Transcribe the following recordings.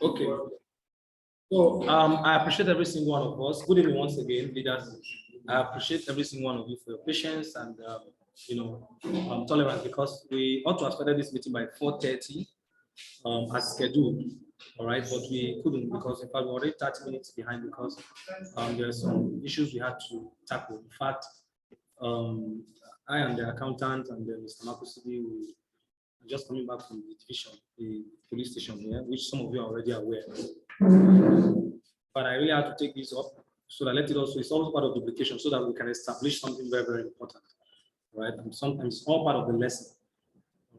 Okay. So I appreciate every single one of us. Good evening once again, leaders. I appreciate every single one of you for your patience and tolerance, because we ought to have started this meeting by 4:30 as scheduled. All right, but we couldn't, because in fact we're already 30 minutes behind, because there are some issues we had to tackle. In fact, I and the accountant and Mr. Makusidi will just coming back from the division, the police station here, which some of you are already aware. But I really have to take this up so that let it also, it's also part of duplication, so that we can establish something very, very important, right? And sometimes it's all part of the lesson,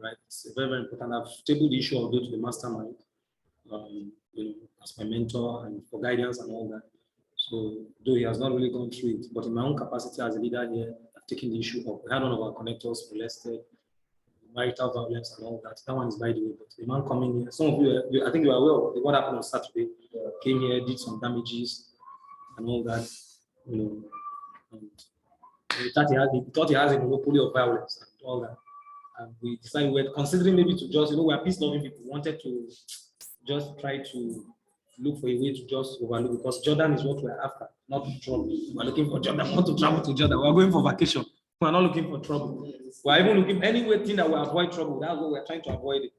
right? It's very, very important. I've tabled the issue, I'll go to the mastermind, as my mentor and for guidance and all that. So, though he has not really gone through it, but in my own capacity as a leader here, I've taken the issue up. We had one of our connectors molested, marital violence and all that. That one is by the way, but the man coming here, some of you, I think you are aware of what happened on Saturday. Came here, did some damages and all that, and he thought he has a monopoly of violence and all that. And we decided we were considering maybe to just, we are peace-loving people, wanted to just try to look for a way to just overlook, because Jordan is what we're after, not trouble. We're looking for Jordan, we want to travel to Jordan. We're going for vacation. We're not looking for trouble. We're even looking any way thing that will avoid trouble. That's what we're trying to avoid it.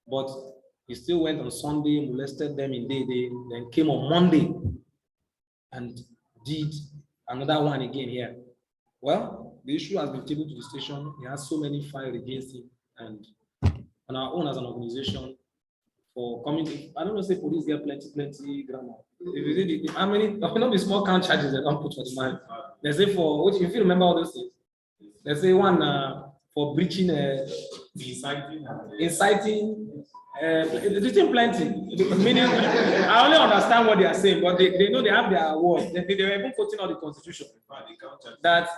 But he still went on Sunday, molested them in day, then came on Monday and did another one again here. Well, the issue has been tabled to the station. He has so many files against him, and on our own as an organization, for coming, I don't know, say police get plenty grammar. If you how many, not the small count charges they don't put for the man. They say for, which if you remember all those things, they say one for breaching, inciting, it's still plenty. Meaning, I only understand what they are saying, but they know they have their words. They were even quoting all the constitution that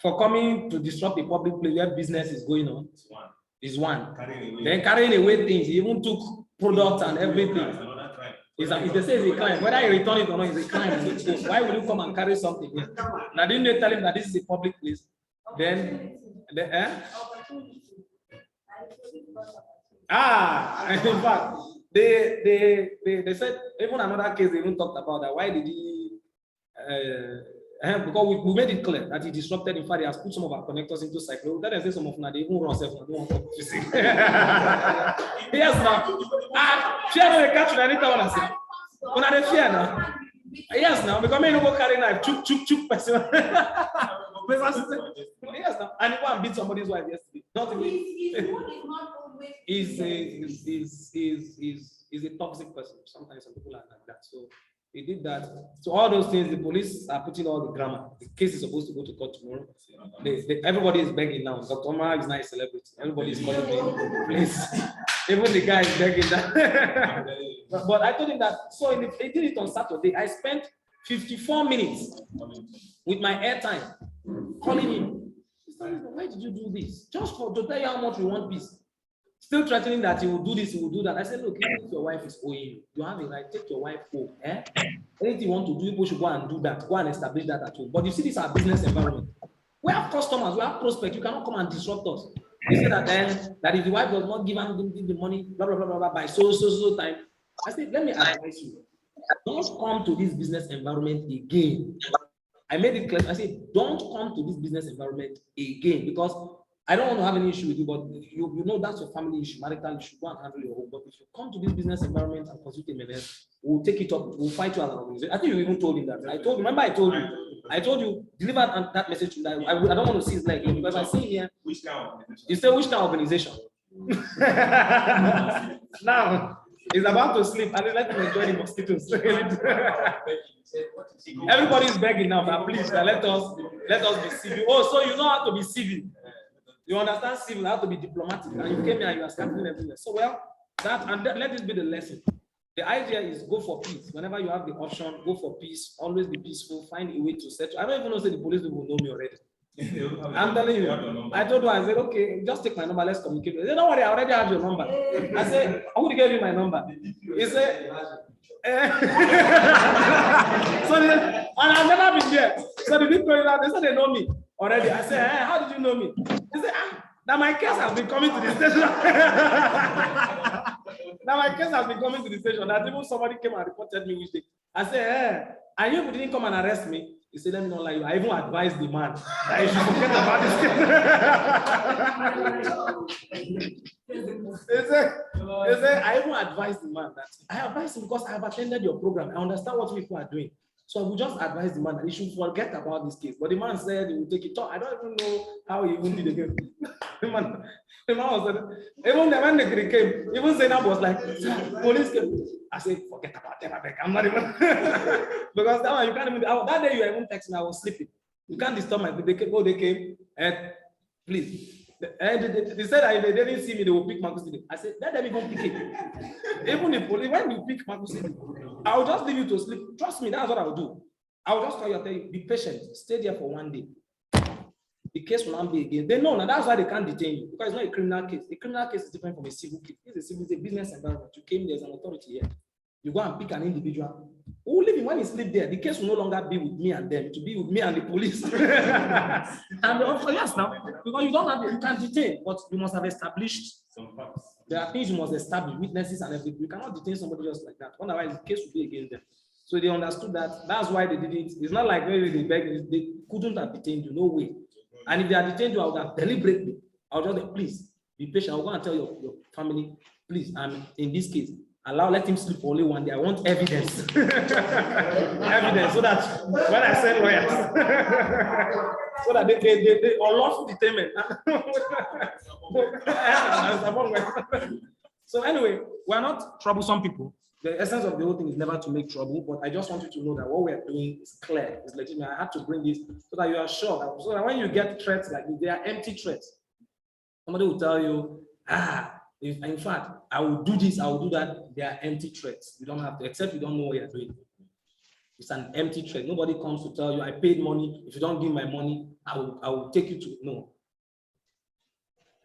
for coming to disrupt the public place where business is going on is one. Then carrying away things, he even took products and everything. If they say it's a crime, whether you return it or not, it's a crime. So why will you come and carry something here? Now, didn't they tell him that this is a public place? Then, in fact, they said, even another case they even talked about that. Why did he? Because we made it clear that he disrupted. In fact, he has put some of our connectors into cycle. That is some of them, they even run self. Yes, now. Fear the catch anytime I say. When I fear now. Yes, now because me no go carry knife, chook person. Yes, now. And he go and beat somebody's wife yesterday. Not even. He's a toxic person. Sometimes some people are like that. So he did that. So all those things, the police are putting all the grammar. The case is supposed to go to court tomorrow. Everybody is begging now. Dr. Omar is not a celebrity. Everybody is calling me, please. Even the guy is begging that. but I told him that. So he did it on Saturday. I spent 54 minutes with my airtime calling him. Why did you do this? Just to tell you how much we want peace. Still threatening that he will do this, he will do that. I said, look, if your wife is owing you have a right, take your wife home. Anything you want to do, people should go and do that. Go and establish that at home. But you see, this is our business environment. We have customers, we have prospects. You cannot come and disrupt us. You say that then, that if the wife does not give him the money, blah, blah, blah, blah, blah, by so time. I said, let me advise you. Don't come to this business environment again. I made it clear. I said, don't come to this business environment again, because I don't want to have any issue with you, but you know that's your family issue, marital issue. Go and handle your home. But if you come to this business environment and consult a MNS, we'll take it up. We'll fight you as an organization. I think you even told him that. I told you. Remember, I told you. Deliver that message to that. I don't want to see his leg because I see here. Which kind of organization? You say which kind of organization? Now he's about to sleep. And let him enjoy the mosquitoes. Everybody is begging now. But please, let us be civil. Oh, so you know how to be civil. You understand civil, how to be diplomatic, and you came here and you are scattering everywhere. So, well, let this be the lesson. The idea is go for peace. Whenever you have the option, go for peace. Always be peaceful. Find a way to settle. I don't even know say the police will know me already. I'm telling you. I told her, I said, okay, just take my number. Let's communicate. They said, don't worry, I already have your number. I said, I would give you my number. He said, so and I've never been there. So the people they said they know me already. I said, hey, how did you know me? He said, that my case has been coming to the station. Now my case has been coming to the station. That even somebody came and reported me which day. I said, hey, and you didn't come and arrest me. He said, let me not lie. I even advised the man that he should forget about this case. He said, I even advised the man that I advised him because I have attended your program. I understand what people are doing. So I will just advise the man that he should forget about this case. But the man said he will take it off. I don't even know how he even did it again. the man was even when the came, even Zainab was like, police came. I said, forget about them. I'm not even because that one you can't even. That day you even text me. I was sleeping. You can't disturb my. They came and please. They said that if they didn't see me, they will pick Marcus City. I said, let them even pick it. Even the police, when you pick Marcus City, I'll just leave you to sleep. Trust me, that's what I'll do. I'll just call you and tell you, be patient, stay there for one day. The case will not be again. They know, and that's why they can't detain you, because it's not a criminal case. A criminal case is different from a civil case. It's a business environment. You came, there's an authority here. You go and pick an individual. Who will leave him when he sleep there? The case will no longer be with me and them. It will be with me and the police. And also, yes, now, because you don't have, you can detain, but you must have established some facts. There are things you must establish, witnesses and everything. You cannot detain somebody just like that. Otherwise, the case will be against them. So they understood that. That's why they did it. It's not like maybe they begged. They couldn't have detained you. No way. And if they are detained you, I would have deliberately. I would just say, please be patient. I'll go and tell your family, please. And in this case, let him sleep for only one day. I want evidence. Evidence, so that when I send lawyers, so that they unlawful detainment. So anyway, we're not troublesome people. The essence of the whole thing is never to make trouble, but I just want you to know that what we're doing is clear, it's legitimate. I had to bring this so that you are sure that, so that when you get threats like this, they are empty threats. Somebody will tell you, in fact, I will do this, I will do that. They are empty threats. You don't have to, except you don't know what you're doing. It's an empty threat. Nobody comes to tell you, I paid money. If you don't give my money, I will take you to, no.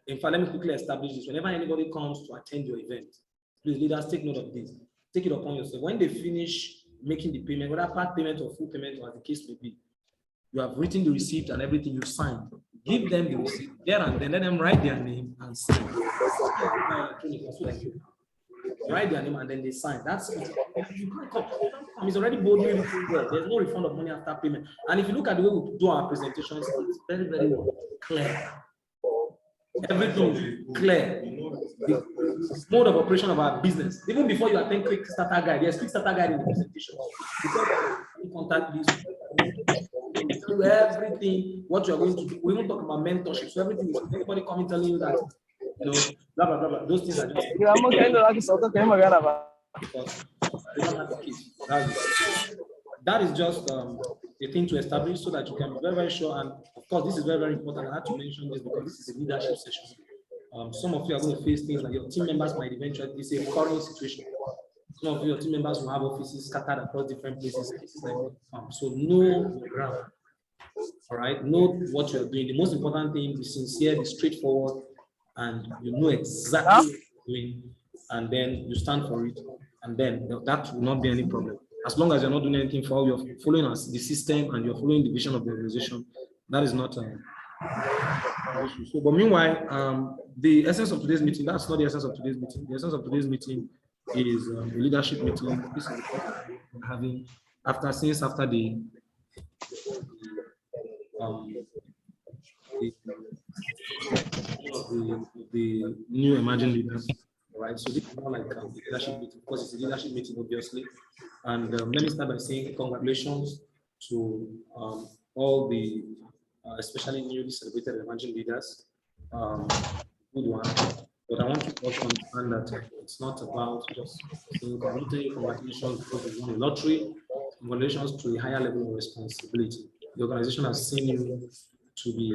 In fact, let me quickly establish this. Whenever anybody comes to attend your event, please, leaders, take note of this. Take it upon yourself. When they finish making the payment, whether part payment or full payment, or as the case may be, you have written the receipt and everything you signed. Give them the receipt there and then. Let them write their name and sign. Write their name and then they sign. That's it. You can't come. It's already boldly written there. There's no refund of money after payment. And if you look at the way we do our presentations, it's very, very clear. Everything is clear. The mode of operation of our business. Even before you attend quick starter guide, there's quick starter guide in the presentation. Contact this. Do everything, what you're going to do. We won't talk about mentorship. So everything is anybody coming telling you that, you know, blah blah blah blah. Those things are just because that is just a thing to establish so that you can be very, very sure. And of course, this is very, very important. I had to mention this because this is a leadership session. Some of you are going to face things like your team members might eventually, it's a recurring situation. Some of your team members will have offices scattered across different places. So know your ground. All right, know what you're doing. The most important thing is sincere, be straightforward, and you know exactly what you're doing, and then you stand for it, and then that will not be any problem. As long as you're not doing anything for, you're following the system and you're following the vision of the organization, that is not an issue. So, but meanwhile, the essence of today's meeting, that's not the essence of today's meeting. The essence of today's meeting is a leadership meeting. This is what we're having after the new emerging leaders. Right, so this is more like a leadership meeting. Of course, it's a leadership meeting, obviously. And let me start by saying congratulations to all the, especially newly celebrated emerging leaders. Good one. But I want you to also understand that it's not about just saying congratulations because you won a lottery. Congratulations to a higher level of responsibility. The organization has seen you to be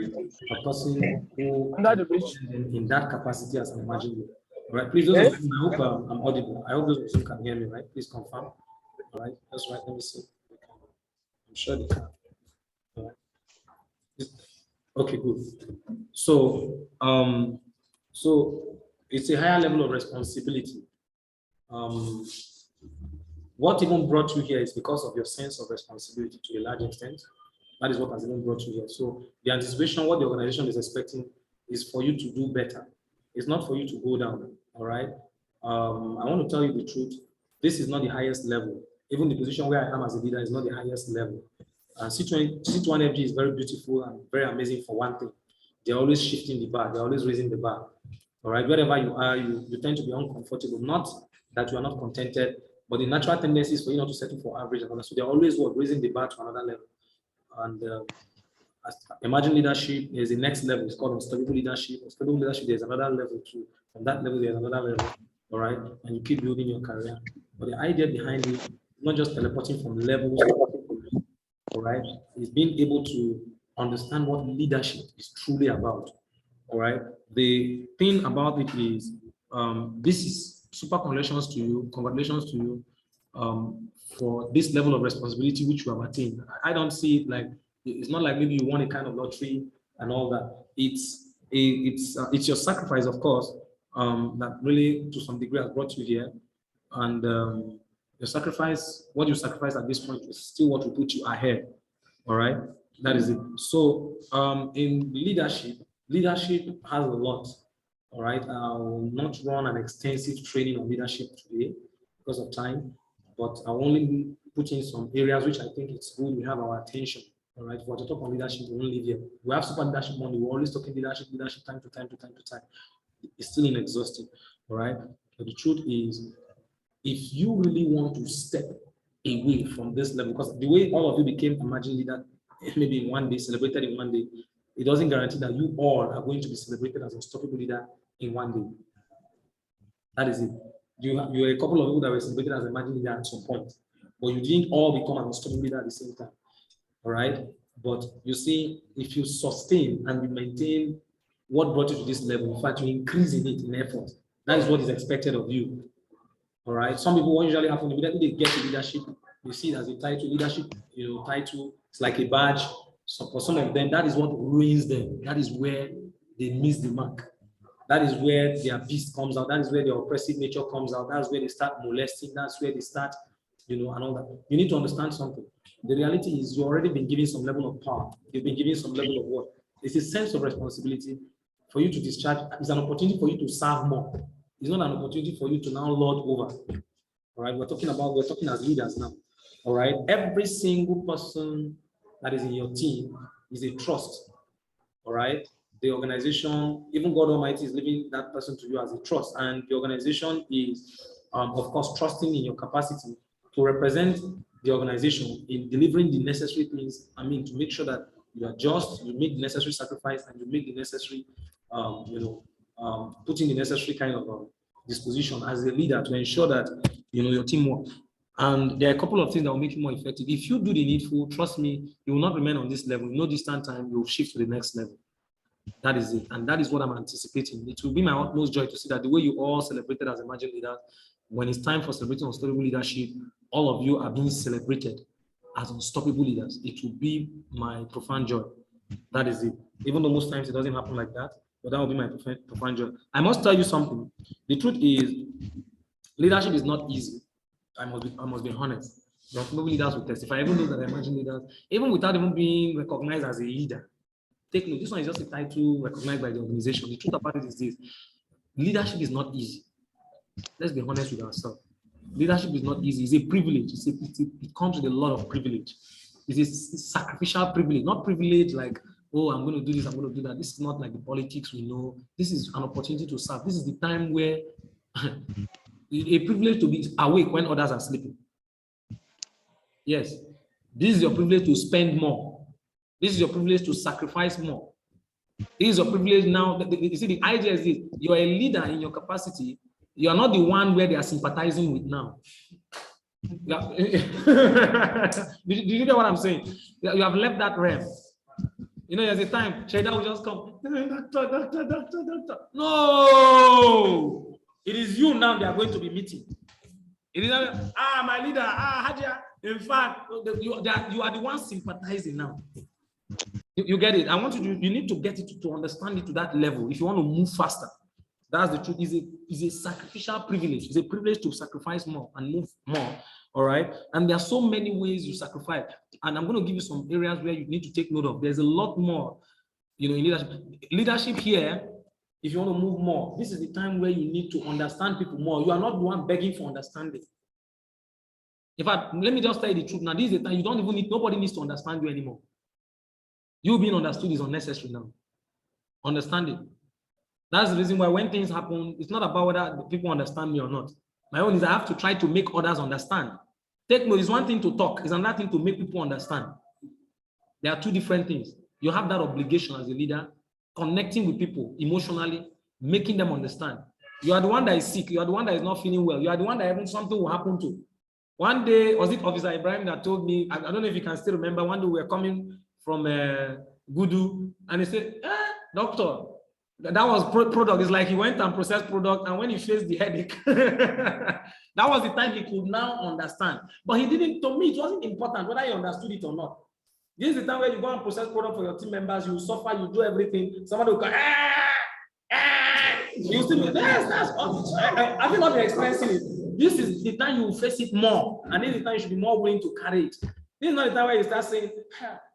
a person who in that capacity as an emerging leader. All right, please, those of you, I hope I'm audible. I hope those of you can hear me, right? Please confirm. All right, that's right. Let me see. I'm sure they can. All right. Okay, good. So, so it's a higher level of responsibility. What even brought you here is because of your sense of responsibility to a large extent. That is what has even brought you here. So the anticipation, what the organization is expecting, is for you to do better. It's not for you to go down, all right? I want to tell you the truth. This is not the highest level. Even the position where I am as a leader is not the highest level. C21FG is very beautiful and very amazing for one thing. They're always shifting the bar. They're always raising the bar. All right, wherever you are, you tend to be uncomfortable. Not that you are not contented, but the natural tendency is for you not to settle for average. So they're always raising the bar to another level. And emerging leadership is the next level. It's called unstable leadership. Unstable leadership, there's another level too. From that level, there's another level. All right, and you keep building your career. But the idea behind it is not just teleporting from levels. All right, is being able to understand what leadership is truly about. All right, the thing about it is this is super congratulations to you for this level of responsibility which you have attained. I don't see it like, it's not like maybe you won a kind of lottery and all that. It's your sacrifice, of course, that really to some degree has brought you here. And your sacrifice, what you sacrifice at this point is still what will put you ahead. All right, that is it. So in leadership has a lot. All right, I will not run an extensive training on leadership today because of time, but I'll only put in some areas which I think it's good we have our attention. All right, for to talk on leadership, we won't leave here. We have super leadership Monday. We're always talking leadership time to time. It's still inexhaustive. All right, but the truth is, if you really want to step away from this level, because the way all of you became emerging leader, maybe in one day, celebrated in one day, it doesn't guarantee that you all are going to be celebrated as unstoppable leader in one day. That is it. You are a couple of people that were celebrated as emerging leader at some point, but you didn't all become an unstoppable leader at the same time. All right. But you see, if you sustain and you maintain what brought you to this level, in fact, you increase in it in effort. That is what is expected of you. All right. Some people, what usually happens, immediately they get to leadership, you see it as a title. Leadership, title, it's like a badge. So for some of them, that is what ruins them. That is where they miss the mark. That is where their beast comes out. That is where their oppressive nature comes out. That's where they start molesting. That's where they start, and all that. You need to understand something. The reality is you've already been given some level of power. You've been given some level of work. It's a sense of responsibility for you to discharge. It's an opportunity for you to serve more. It's not an opportunity for you to now lord over. All right, we're talking as leaders now. All right, every single person that is in your team is a trust. All right, the organization, even God Almighty is leaving that person to you as a trust, and the organization is, of course, trusting in your capacity to represent the organization in delivering the necessary things. I mean, to make sure that you are just, you make the necessary sacrifice, and you make the necessary, put in the necessary kind of disposition as a leader to ensure that your team works. And there are a couple of things that will make you more effective. If you do the needful, trust me, you will not remain on this level. No distant time, you will shift to the next level. That is it. And that is what I'm anticipating. It will be my utmost joy to see that the way you all celebrated as emerging leaders, when it's time for celebrating unstoppable leadership, all of you are being celebrated as unstoppable leaders. It will be my profound joy. That is it. Even though most times it doesn't happen like that, but that will be my profound joy. I must tell you something. The truth is, leadership is not easy. I must be honest. The unstoppable leaders will testify, even those that are emerging leaders, even without even being recognized as a leader. Take note, this one is just a title recognized by the organization. The truth about it is this: leadership is not easy. Let's be honest with ourselves. Leadership is not easy. It's a privilege. It comes with a lot of privilege. It's a sacrificial privilege, not privilege like, oh, I'm going to do this, I'm going to do that. This is not like the politics we know. This is an opportunity to serve. This is the time where a privilege to be awake when others are sleeping. Yes. This is your privilege to spend more. This is your privilege to sacrifice more. This is your privilege now. You see, the idea is this: you are a leader in your capacity. You are not the one where they are sympathizing with now. Did you get what I'm saying? You have left that realm. There's a time Sheda will just come. Doctor. No, it is you now they are going to be meeting. It is not, my leader, Hadia. In fact, you are the one sympathizing now. You get it? I want you need to get it to understand it to that level if you want to move faster. That's the truth. It's a sacrificial privilege. It's a privilege to sacrifice more and move more. All right. And there are so many ways you sacrifice. And I'm going to give you some areas where you need to take note of. There's a lot more, in leadership. Leadership here If you want to move more, this is the time where you need to understand people more. You are not the one begging for understanding. In fact, let me just tell you the truth. Now, this is the time you don't even need, nobody needs to understand you anymore. You being understood is unnecessary now. Understand it. That's the reason why when things happen, it's not about whether people understand me or not. My own is I have to try to make others understand. Take note, it's one thing to talk, it's another thing to make people understand. There are two different things. You have that obligation as a leader, connecting with people emotionally, making them understand. You are the one that is sick, you are the one that is not feeling well, you are the one that even something will happen to. One day, was it Officer Ibrahim that told me, I don't know if you can still remember, one day we were coming from Gudu, and he said, doctor, that was product. It's like he went and processed product, and when he faced the headache, that was the time he could now understand. But he didn't, to me, it wasn't important whether he understood it or not. This is the time where you go and process product for your team members, you suffer, you do everything. Somebody will go, you still be, that's I think not be experiencing it. This is the time you will face it more, and this is the time you should be more willing to carry it. This is not the time where you start saying,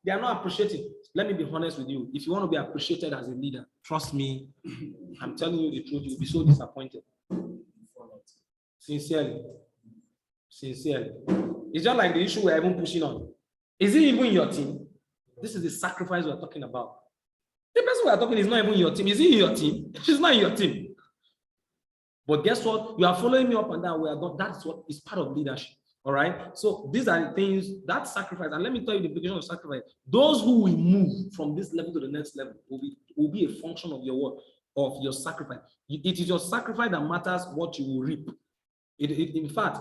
they are not appreciating. Let me be honest with you. If you want to be appreciated as a leader, trust me, I'm telling you the truth, you'll be so disappointed. Sincerely. Sincerely. It's just like the issue we're even pushing on. Is it even your team? This is the sacrifice we're talking about. The person we're talking is not even your team. Is he in your team? She's not in your team. But guess what? You are following me up and down where I got. That's what is part of leadership. All right. So these are the things that sacrifice. And let me tell you the implication of sacrifice. Those who will move from this level to the next level will be a function of your work, of your sacrifice. It is your sacrifice that matters what you will reap. In fact,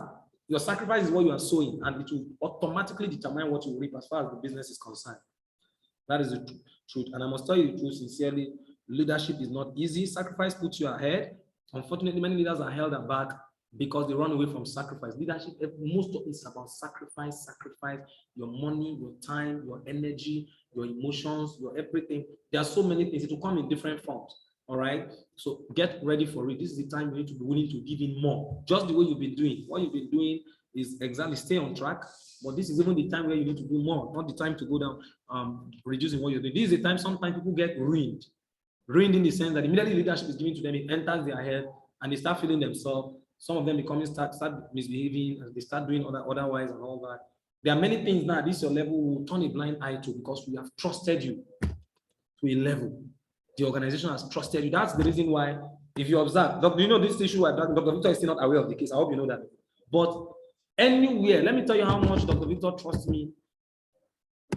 your sacrifice is what you are sowing, and it will automatically determine what you will reap as far as the business is concerned. That is the truth. And I must tell you the truth sincerely, leadership is not easy. Sacrifice puts you ahead. Unfortunately, many leaders are held back because they run away from sacrifice. Leadership, most of it is about sacrifice your money, your time, your energy, your emotions, your everything. There are so many things. It will come in different forms. All right. So get ready for it. This is the time you need to be willing to give in more. Just the way you've been doing. What you've been doing is exactly stay on track. But this is even the time where you need to do more, not the time to go down, reducing what you're doing. This is the time sometimes people get ruined. Ruined in the sense that immediately leadership is given to them, it enters their head and they start feeling themselves. Some of them start misbehaving, and they start doing otherwise and all that. There are many things now at this your level will turn a blind eye to because we have trusted you to a level. The organization has trusted you. That's the reason why, if you observe, you know this issue, Dr. Victor is still not aware of the case. I hope you know that. But anywhere, let me tell you how much Dr. Victor trusts me.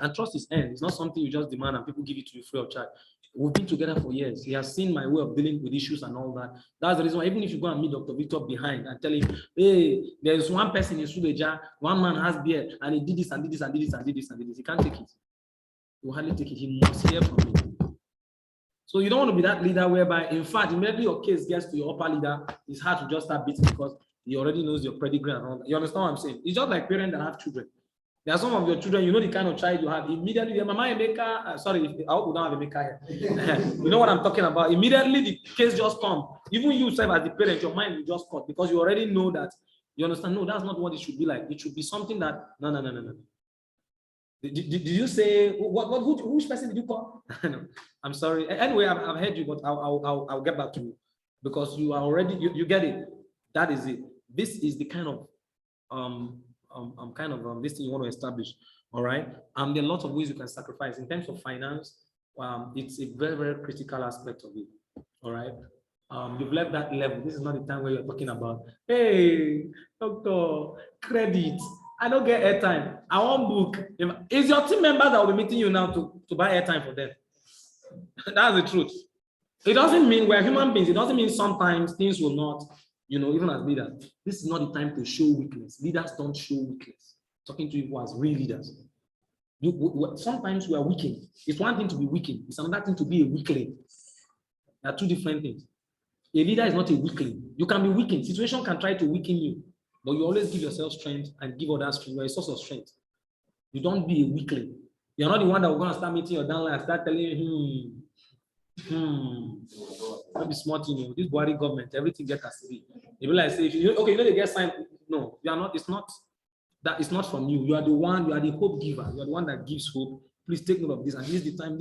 And trust is earned. It's not something you just demand and people give it to you free of charge. We've been together for years. He has seen my way of dealing with issues and all that. That's the reason why, even if you go and meet Dr. Victor behind and tell him, hey, there's one person in Suleja, one man has beer, and he did this and did this and did this and did this and did this. He can't take it. He will hardly take it. He must hear from me. So you don't want to be that leader whereby, in fact, immediately your case gets to your upper leader, it's hard to just start beating because he already knows your pedigree and all that. You understand what I'm saying? It's just like parents that have children. There are some of your children, you know the kind of child you have. Immediately, Mama Emeka, sorry, I hope we don't have Emeka here. You know what I'm talking about. Immediately, the case just comes. Even you, as the parent, your mind will just cut because you already know that. You understand? No, that's not what it should be like. It should be something that, no. Did you say, which person did you call? No, I'm sorry. Anyway, I've heard you, but I'll get back to you because you are already, you get it. That is it. This is the kind of, this thing you want to establish, all right? There are a lot of ways you can sacrifice. In terms of finance, it's a very, very critical aspect of it, all right? You've left that level. This is not the time where you're talking about, hey, doctor, credit. I don't get airtime. I won't book. It's your team members that will be meeting you now to buy airtime for them. That's the truth. It doesn't mean we're human beings. It doesn't mean sometimes things will not, even as leaders. This is not the time to show weakness. Leaders don't show weakness. Talking to you as real leaders. Sometimes we are weakened. It's one thing to be weakened. It's another thing to be a weakling. There are two different things. A leader is not a weakling. You can be weakened. Situation can try to weaken you. But you always give yourself strength and give others strength. You're a source of strength. You don't be a weakling. You're not the one that will go and start meeting your downline and start telling you, don't be smart, this Buhari government, everything gets us to be. They will like say, they get signed. No, you are not, it's not from you. You are the one, you are the hope giver. You are the one that gives hope. Please take note of this. And this is the time,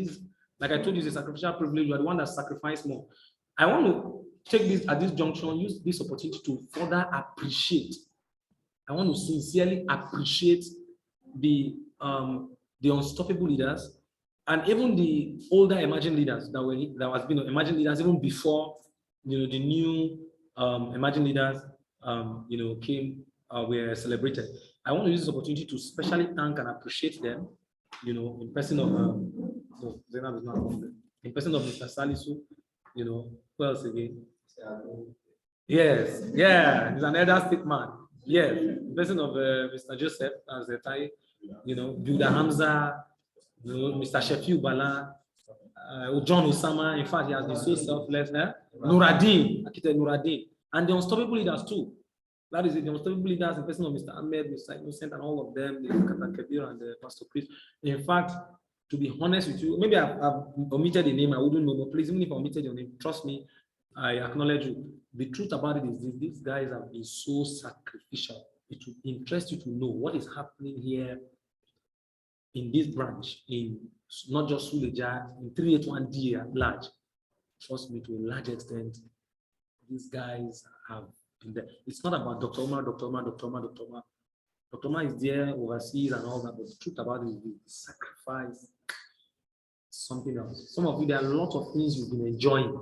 like I told you, it's a sacrificial privilege. You are the one that sacrificed more. I want to take this at this junction, use this opportunity to further appreciate. I want to sincerely appreciate the unstoppable leaders and even the older emerging leaders that has been emerging leaders even before the new emerging leaders came were celebrated. I want to use this opportunity to specially thank and appreciate them, in person of Zainab is not in person of Mr. Salisu, who else again? Yes, yeah, he's an elder statesman. Yes, in person of Mr. Joseph as a Thai, Buda Hamza, Mr. Shefiu Bala, John Osama. In fact, he has been so selfless. Nuradin, Akite Nuradin, and the unstoppable leaders too. That is it, the unstoppable leaders in person of Mr. Ahmed, Mr. Innocent, and all of them, the Kata Kabir and the Pastor Chris. In fact, to be honest with you, maybe I've omitted the name, I wouldn't know, but please, even if I omitted your name, trust me, I acknowledge you. The truth about it is this, these guys have been so sacrificial. It would interest you to know what is happening here in this branch, in not just Suleja, in 381D at large. Trust me, to a large extent, these guys have been there. It's not about Dr. Omar. Dr. Omar is there overseas and all that, but the truth about it is the sacrifice, something else. Some of you, there are a lot of things you've been enjoying.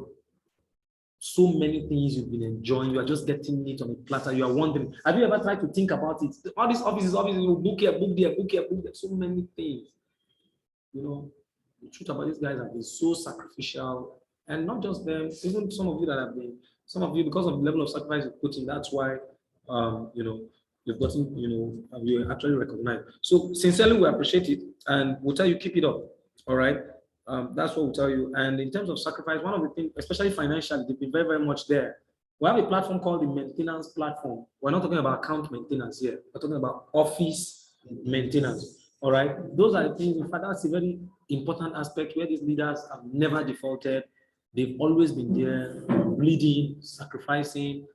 So many things you've been enjoying. You are just getting it on a platter. You are wondering, have you ever tried to think about it? All these offices, book here, book there, book here, book there. So many things. The truth about these guys have been so sacrificial. And not just them, even some of you that have been, some of you, because of the level of sacrifice you put in, that's why, you've gotten, you actually recognized. So sincerely, we appreciate it. And we'll tell you, keep it up. All right. That's what we'll tell you. And in terms of sacrifice, one of the things, especially financially, they've been very, very much there. We have a platform called the maintenance platform. We're not talking about account maintenance here. We're talking about office maintenance. All right. Those are the things. In fact, that's a very important aspect where these leaders have never defaulted. They've always been there, bleeding, sacrificing.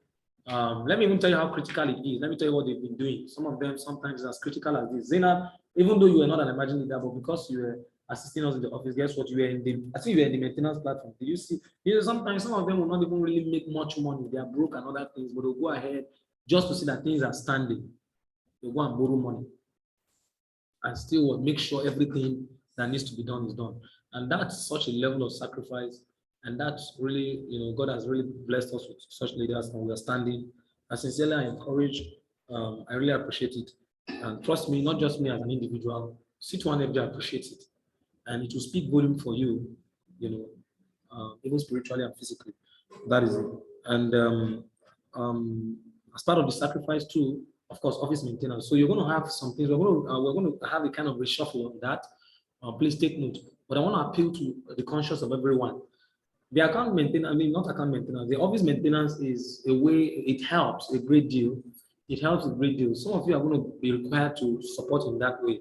Let me even tell you how critical it is. Let me tell you what they've been doing. Some of them sometimes as critical as this. Zainab, even though you were not an emerging leader, but because you were assisting us in the office, guess what? You were in the, I think you were in the maintenance platform. Did you see? Sometimes some of them will not even really make much money. They are broke and other things, but they'll go ahead just to see that things are standing. They'll go and borrow money and still make sure everything that needs to be done is done. And that's such a level of sacrifice. And that's really, God has really blessed us with such leaders, and we are standing. And sincerely, I encourage, I really appreciate it. And trust me, not just me as an individual, C2FJ appreciates it. And it will speak volume for you, even spiritually and physically. That is it. And as part of the sacrifice too, of course, office maintenance. So you're going to have some things. We're going to have a kind of reshuffle on that. Please take note. But I want to appeal to the conscience of everyone. The account maintenance, not account maintenance, the office maintenance is a way, it helps a great deal. It helps a great deal. Some of you are going to be required to support in that way.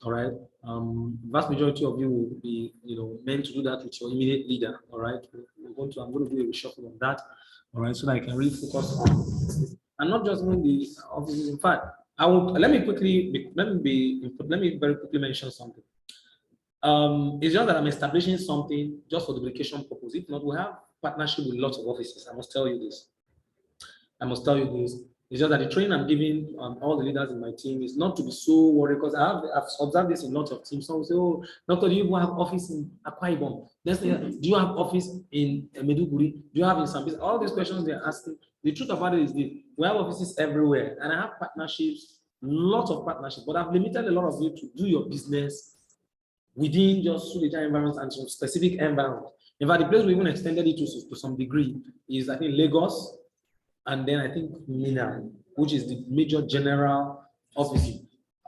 All right. Vast majority of you will be, meant to do that with your immediate leader. All right. I'm going to do a reshuffle on that. All right. So that I can really focus on, and not just when the offices. In fact, let me very quickly mention something. It's just that I'm establishing something just for duplication purpose. If not, we have partnership with lots of offices. I must tell you this. It's just that the training I'm giving all the leaders in my team is not to be so worried, because I've observed this in lots of teams. Some say, "Oh, Doctor, do you have office in Akwa Ibom? Do you have office in Meduguri? Do you have in Sambisa?" All these questions they're asking. The truth about it is this: we have offices everywhere, and I have partnerships, lots of partnerships. But I've limited a lot of you to do your business within just Suleja environments and some specific environments. In fact, the place we even extended it to some degree is, I think, Lagos, and then I think Mina, which is the major general office.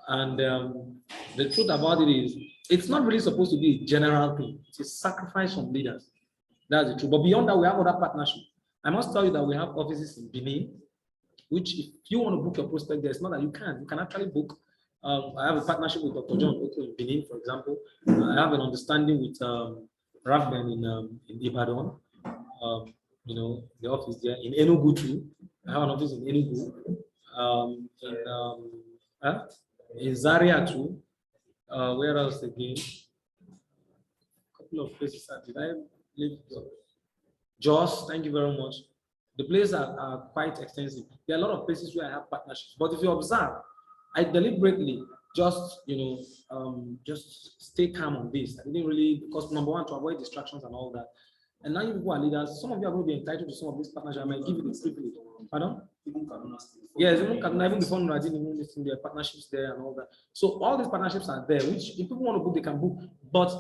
And the truth about it is, it's not really supposed to be a general thing. It's a sacrifice from leaders. That's the truth. But beyond that, we have other partnerships. I must tell you that we have offices in Benin, which if you want to book your prospect there, it's not that you can actually book. I have a partnership with Dr. John Oko in Benin, for example. I have an understanding with Rafben in Ibadan. The office there in Enugu too. I have an office in Enugu. In Zaria too. Where else again? A couple of places. Did I live? Just thank you very much. The places are quite extensive. There are a lot of places where I have partnerships, but if you observe, I deliberately just just stay calm on this. I didn't really, because number one, to avoid distractions and all that. And now you people are leaders. Some of you are going to be entitled to some of these partnerships. I might give you the privilege. Pardon? Yes, even before Nuradin, even listing their partnerships there and all that. So all these partnerships are there, which if people want to book, they can book. But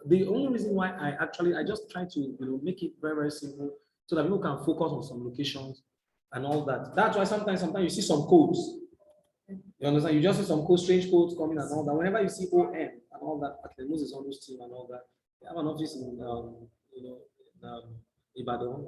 the only reason why I just try to make it very, very simple so that people can focus on some locations and all that. That's why sometimes you see some codes. You understand? You just see some codes, strange codes coming and all that. Whenever you see OM and all that, at the Moses Onus team and all that, they have an office in Ibadan.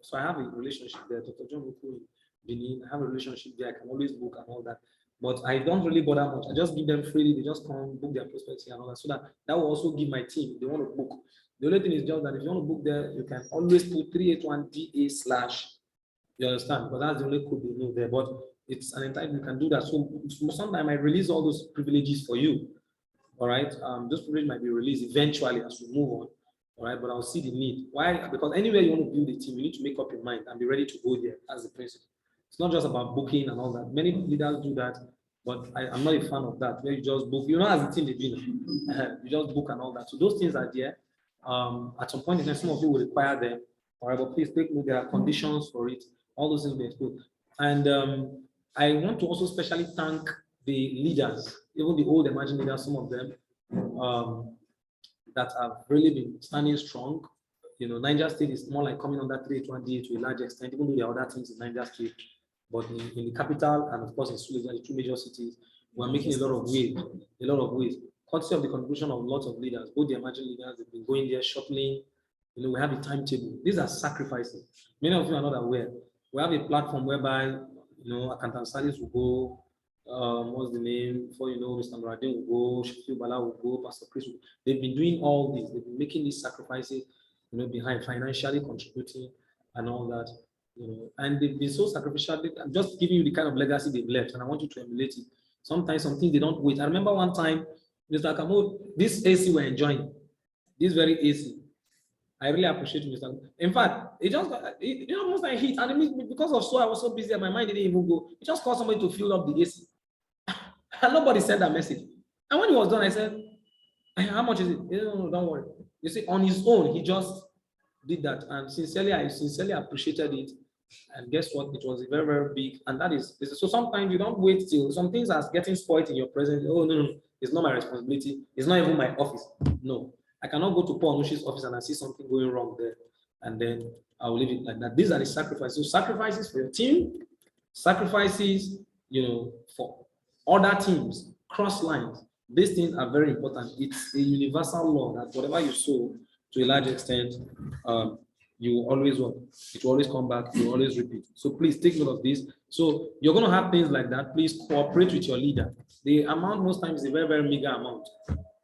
So I have a relationship there. Dr. John Muku in Benin. I have a relationship there. I can always book and all that. But I don't really bother much. I just give them freely. They just come book their prospects here and all that. So that will also give my team, if they want to book. The only thing is just that if you want to book there, you can always put 381DA/. You understand? Because that's the only code they know there. But it's an entire, you can do that. So sometimes I release all those privileges for you. All right. Those privileges might be released eventually as we move on. All right. But I'll see the need. Why? Because anywhere you want to build a team, you need to make up your mind and be ready to go there. That's the principle. It's not just about booking and all that. Many leaders do that, but I'm not a fan of that, where you just book. You know, as a team, they do, you just book and all that. So those things are there. At some point in time, some of you will require them. All right, but please take note, there are conditions for it. All those things will be exposed. And I want to also especially thank the leaders, even the old emerging leaders, some of them that have really been standing strong. You know, Niger State is more like coming under 381 to a large extent, even though there are other things in Niger State. But in the capital and of course in Suleja, the two major cities, we're making a lot of ways. Courtesy of the contribution of lots of leaders, both the emerging leaders, they've been going there, shuttling. You know, we have a timetable. These are sacrifices. Many of you are not aware. We have a platform whereby, you know, accountant studies will go, what's the name? Before you know, Mr. Muradin will go, Shafiu Bala will go, Pastor Chris will go. They've been doing all this. They've been making these sacrifices, you know, behind financially contributing and all that. You know, and they've been so sacrificial. I'm just giving you the kind of legacy they've left, and I want you to emulate it. Sometimes some things they don't wait. I remember one time, Mr. Kamo, this AC we're enjoying, this very AC. I really appreciate you, Mr. In fact, it just you know, most I hit, and because of so I was so busy, and my mind didn't even go. It just called somebody to fill up the AC, and nobody sent that message. And when it was done, I said, "How much is it?" No, don't worry. You see, on his own, he just did that, and I sincerely appreciated it. And guess what? It was very, very big. And that is so sometimes you don't wait till some things are getting spoiled in your presence. Oh, no, it's not my responsibility. It's not even my office. No, I cannot go to Paul Nushi's office and I see something going wrong there. And then I will leave it like that. These are the sacrifices. So sacrifices for your team, sacrifices, you know, for other teams, cross lines. These things are very important. It's a universal law that whatever you sow to a large extent, you always want, it will always come back, you always repeat. So please take note of this. So you're going to have things like that. Please cooperate with your leader. The amount most times is a very, very meager amount.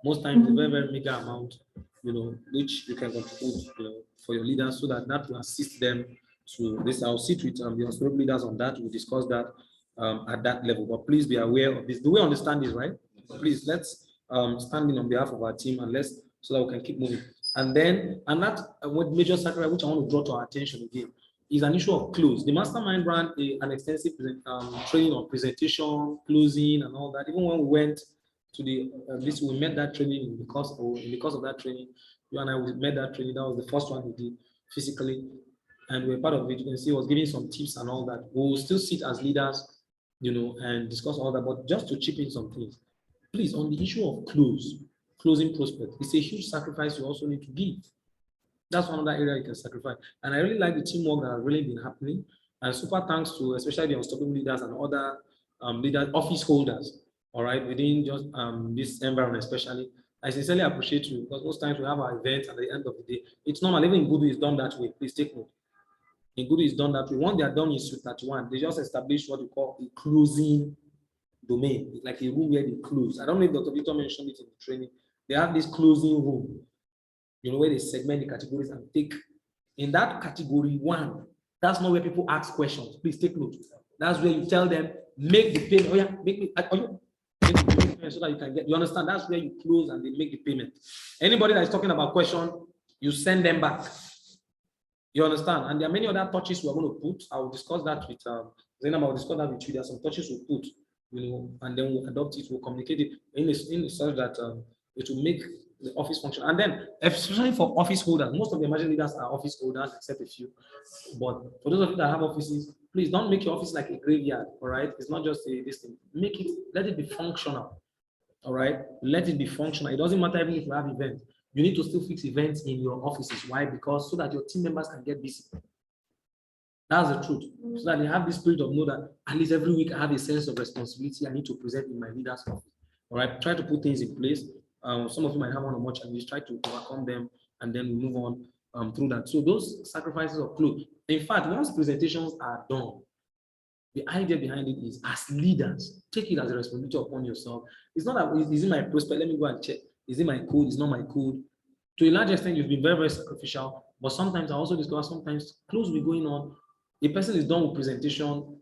Most times a very, very meager amount, you know, which you can contribute, you know, for your leaders so that will assist them to this. I'll sit with the hospital leaders on that. We'll discuss that at that level. But please be aware of this. Do we understand this, right? Please let's stand in on behalf of our team and let's so that we can keep moving. And then, and that what major sacrifice which I want to draw to our attention again is an issue of close. The mastermind ran an extensive training on presentation, closing, and all that. Even when we went to the this, we met that training because of that training. You and I we met that training. That was the first one we did physically, and we're part of it. You can see I was giving some tips and all that. We will still sit as leaders, you know, and discuss all that. But just to chip in some things, please, on the issue of closing prospect, it's a huge sacrifice you also need to give. That's one other area you can sacrifice. And I really like the teamwork that has really been happening. And super thanks to especially the unstoppable leaders and other leaders, office holders, all right, within just this environment, especially. I sincerely appreciate you because most times we have our events at the end of the day. It's normal, even in Gudu is done that way. Please take note. In Gudu is done that way. Once they are done in Suite 31, they just establish what we call a closing domain. It's like a room where they close. I don't know if Dr. Victor mentioned it in the training. They have this closing room, you know, where they segment the categories and take in that category 1. That's not where people ask questions. Please take note. That's where you tell them, make the payment. Oh yeah, make the payment so that you can get. You understand? That's where you close and they make the payment. Anybody that is talking about question, you send them back. You understand? And there are many other touches we're going to put. I will discuss that with Zainab. I will discuss that with you. There are some touches we'll put, and then we'll adopt it, we'll communicate it in such that it will make the office function. And then, especially for office holders, most of the emerging leaders are office holders, except a few. But for those of you that have offices, please don't make your office like a graveyard. All right, it's not just this thing. Make it, let it be functional. All right, let it be functional. It doesn't matter even if you have events. You need to still fix events in your offices. Why? Because so that your team members can get busy. That's the truth. So that they have this spirit of know that at least every week I have a sense of responsibility I need to present in my leader's office. All right, try to put things in place. Some of you might have one or more challenges. Try to overcome them, and then we move on through that. So those sacrifices of clothes. In fact, once presentations are done, the idea behind it is, as leaders, take it as a responsibility upon yourself. It's not that is it my prospect? Let me go and check. Is it my code? Is not my code? To a large extent, you've been very, very sacrificial. But sometimes I also discover sometimes close will be going on. A person is done with presentation.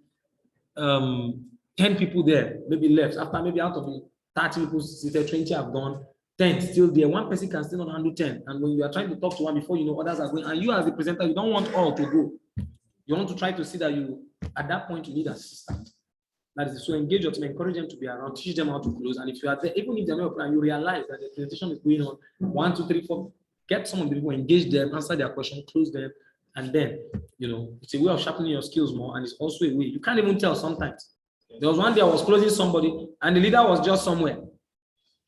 10 people there, maybe left. After maybe out of the 30 people seated, 20 have gone. 10 still there. One person can still not handle 10. And when you are trying to talk to one before you know others are going, and you as the presenter, you don't want all to go. You want to try to see that you, at that point, you need assistance. That is, so engage your team, encourage them to be around, teach them how to close. And if you are there, even if they're not and you realize that the presentation is going on 1, 2, 3, 4, get some of the people, engage them, answer their question, close them, and then it's a way of sharpening your skills more, and it's also a way you can't even tell sometimes. There was one day I was closing somebody, and the leader was just somewhere.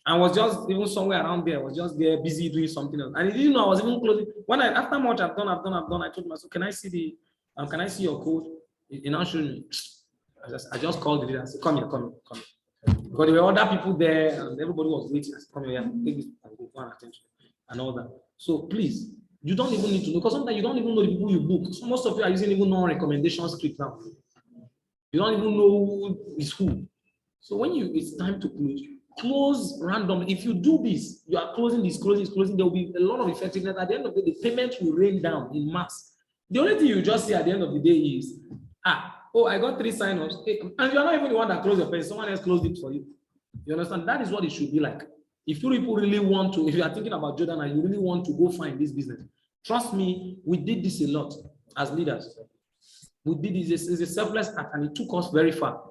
I was just even somewhere around there, was just there busy doing something else. And he didn't know I was even closing. When after much I've done, I told myself, can I see your code? He now showed me. I just called the leader and said, come here. Because there were other people there and everybody was waiting. I said, come here, take this and go and attention and all that. So please, you don't even need to know, because sometimes you don't even know the people you book. So most of you are using even non-recommendation script now. You don't even know who is who. So when it's time to close randomly. If you do this, you are closing, there will be a lot of effectiveness. At the end of the day, the payment will rain down in mass. The only thing you just see at the end of the day is, I got 3 sign-ups, and you're not even the one that closed your pay, someone else closed it for you. You understand? That is what it should be like. If you people really want to, if you are thinking about Jordan and you really want to go find this business, trust me, we did this a lot as leaders. We did this. It's a selfless act, and it took us very far.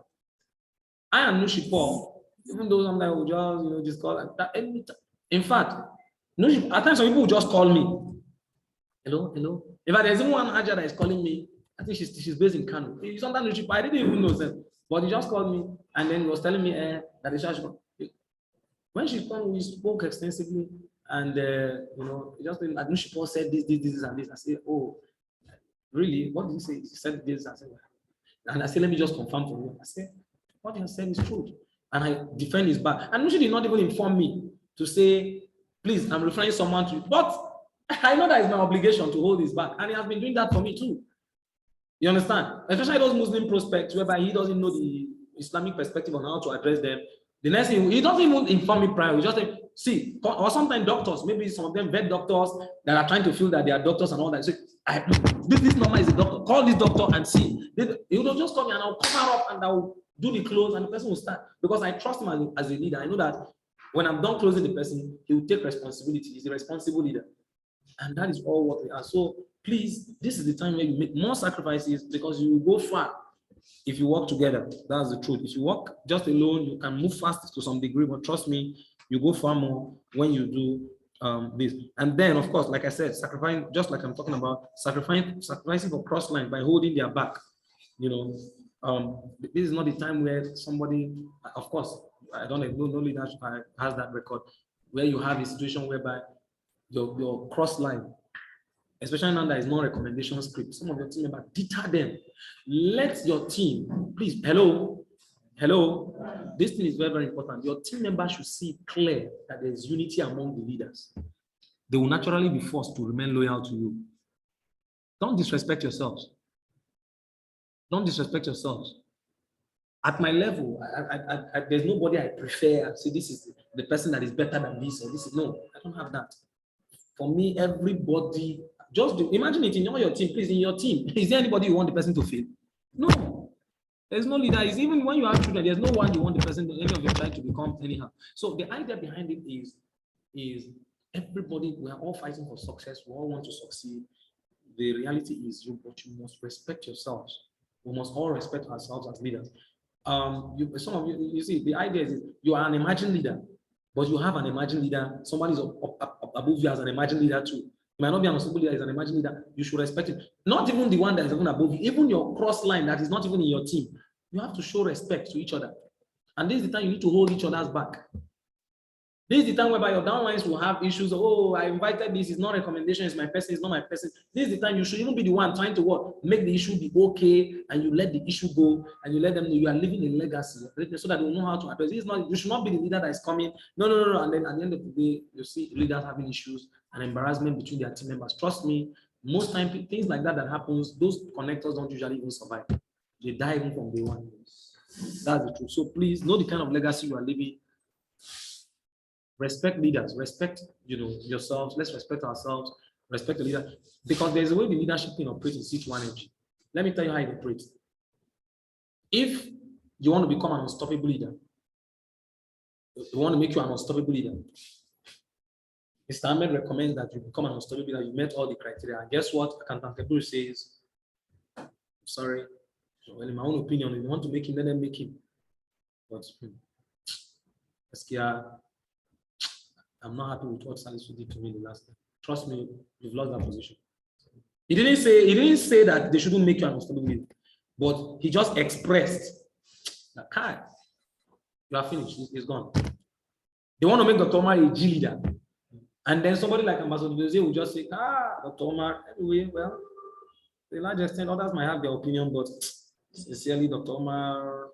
I am Nushipo, even though sometimes we just call that. In fact, at times some people will just call me. Hello. In fact, there's even one Aja that is calling me. I think she's based in Kano. Sometimes I didn't even know them, but he just called me and then he was telling me that the church. When she called, we spoke extensively, and he just said this, and this. I said, oh, really? What did he say? He said this. I said, and I said, let me just confirm for you. I said, what you said is true, and I defend his back. And she did not even inform me to say, please, I'm referring someone to you, but I know that it's my obligation to hold his back, and he has been doing that for me too. You understand? Especially those Muslim prospects whereby he doesn't know the Islamic perspective on how to address them. The next thing, he doesn't even inform me prior. He just say, see, or sometimes doctors, maybe some of them vet doctors that are trying to feel that they are doctors and all that. So, this number is a doctor. Call this doctor and see. He will just call me and I'll cover up and I'll do the close and the person will start. Because I trust him as a leader. I know that when I'm done closing the person, he will take responsibility. He's a responsible leader. And that is all what we are. So please, this is the time where you make more sacrifices, because you will go far if you work together. That's the truth. If you work just alone, you can move fast to some degree, but trust me, you go far more when you do this. And then, of course, like I said, sacrificing, just like I'm talking about, sacrificing for cross line by holding their back. This is not the time where somebody, of course, I don't know, no leader has that record, where you have a situation whereby your cross line, especially now that is no recommendation script, some of your team members deter them. Let your team, please, hello, this thing is very, very important. Your team members should see clear that there is unity among the leaders. They will naturally be forced to remain loyal to you. Don't disrespect yourselves. Don't disrespect yourselves. At my level, there's nobody I prefer. See, this is the person that is better than this, or this is no. I don't have that. For me, everybody, imagine it in your team, please, in your team. Is there anybody you want the person to fail? No. There's no leader. It's even when you have children, there's no one you want the person, any of your child to become anyhow. So the idea behind it is everybody, we are all fighting for success. We all want to succeed. the reality is but you must respect yourselves. We must all respect ourselves as leaders. Some of you see, the idea is you are an imagined leader, but you have an imagined leader. Somebody is above you as an imagined leader too. You might not be an unstable leader, is an imagined leader. You should respect it. Not even the one that is even above you, even your cross line that is not even in your team. You have to show respect to each other. And this is the time you need to hold each other's back. This is the time whereby your downlines will have issues. Oh, I invited this. It's not a recommendation. It's my person. It's not my person. This is the time you should even be the one trying to what? Make the issue be okay, and you let the issue go, and you let them know you are leaving a legacy so that they will know how to address it. It's not, you should not be the leader that is coming. No. And then at the end of the day, you see leaders having issues and embarrassment between their team members. Trust me, most times things like that happens, those connectors don't usually even survive. They die even from day one. That's the truth. So please know the kind of legacy you are leaving. Respect leaders, respect yourselves. Let's respect ourselves, respect the leader, because there's a way the leadership can operate in situ energy. Let me tell you how it operates. If you want to become an unstoppable leader, you want to make you an unstoppable leader, Mr. Ahmed recommends that you become an unstoppable leader. You met all the criteria, and guess what? Accountability says, sorry, well, in my own opinion, if you want to make him, let them make him. But I'm not happy with what Salisu did to me the last time. Trust me, you've lost that position. He didn't say that they shouldn't make you an unstable leader, but he just expressed that, Kai, you are finished. It's gone. They want to make Dr. Omar a G leader, and then somebody like Ambassador Jose will just say, Dr. Omar. Anyway, well, to a large extent, others might have their opinion, but sincerely, Dr. Omar,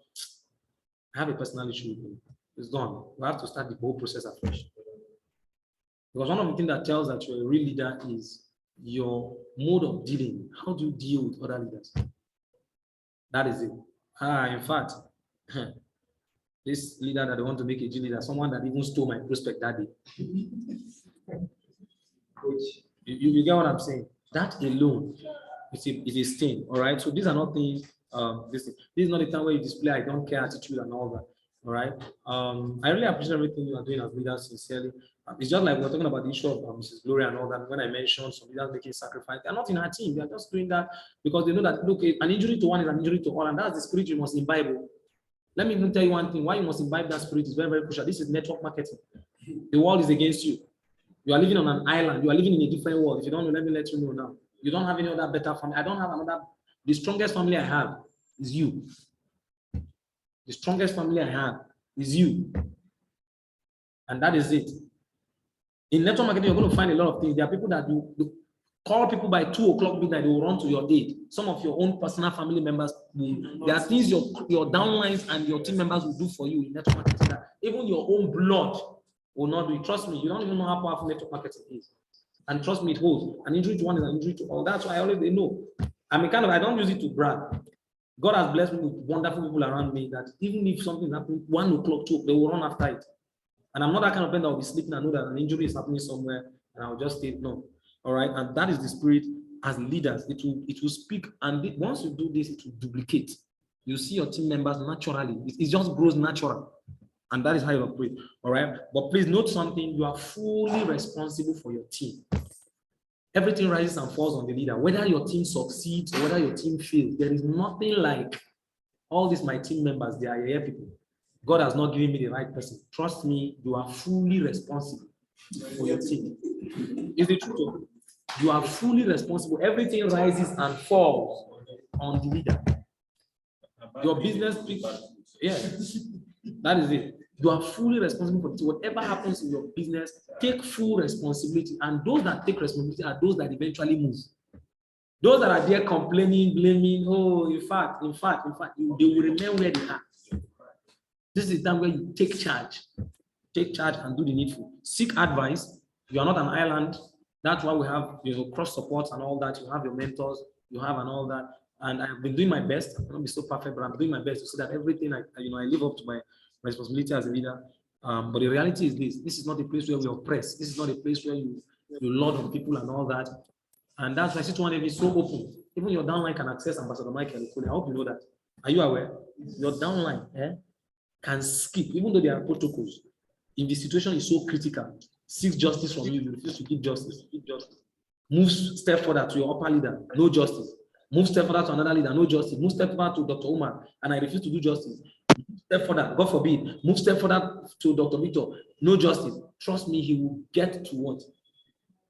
I have a personal issue with him. It's gone. We have to start the whole process afresh. Because one of the things that tells that you're a real leader is your mode of dealing. How do you deal with other leaders? That is it. In fact, this leader that they want to make a G leader, someone that even stole my prospect that day. You get what I'm saying? That alone is a stain. All right. So these are not things. This is not the time where you display I don't care attitude and all that. All right. I really appreciate everything you are doing as leaders, sincerely. It's just like we're talking about the issue of Mrs. Gloria and all that. When I mentioned some leaders making sacrifice, they're not in her team. They are just doing that because they know that, look, an injury to one is an injury to all, and that's the spirit you must imbibe. Let me even tell you one thing. Why you must imbibe that spirit is very, very crucial. This is network marketing. The world is against you. You are living on an island. You are living in a different world. If you don't know, let me let you know now. You don't have any other better family. I don't have another. The strongest family I have is you. The strongest family I have is you. And that is it. In network marketing, you're going to find a lot of things. There are people that do call people by 2 o'clock midnight, they will run to your aid. Some of your own personal family members, there are things your downlines and your team members will do for you in network marketing that even your own blood will not do it. Trust me, you don't even know how powerful network marketing is. And trust me, it holds. An injury to one is an injury to all. That's why I always know. I don't use it to brag. God has blessed me with wonderful people around me that even if something happens 1 o'clock, 2, they will run after it. And I'm not that kind of person that will be sleeping and know that an injury is happening somewhere and I'll just stay no. All right. And that is the spirit as leaders. It will speak. And once you do this, it will duplicate. You see your team members naturally. It just grows natural. And that is how you operate. All right. But please note something. You are fully responsible for your team. Everything rises and falls on the leader. Whether your team succeeds or whether your team fails, there is nothing like all these my team members. They are here people. God has not given me the right person. Trust me, you are fully responsible for your team. Is the truth? You are fully responsible. Everything rises and falls on the leader. Your business, yeah, that is it. You are fully responsible for it. Whatever happens in your business, take full responsibility. And those that take responsibility are those that eventually move. Those that are there complaining, blaming, oh, in fact, they will remain where they are. This is the time where you take charge and do the needful. Seek advice. You are not an island. That's why we have cross support and all that. You have your mentors, you have and all that. And I've been doing my best. I'm not be so perfect, but I'm doing my best to see that everything I live up to my responsibility as a leader. But the reality is this: this is not a place where we oppress. This is not a place where you lord on people and all that. And that's why C200 is so open. Even your downline can access Ambassador Michael. I hope you know that. Are you aware? Your downline, can skip, even though there are protocols. If the situation is so critical, seek justice from you, you refuse to give justice. Move step further to your upper leader, no justice. Move step further to another leader, no justice. Move step further to Dr. Umar, and I refuse to do justice. Move step further, God forbid. Move step further to Dr. Victor, no justice. Trust me, he will get to what?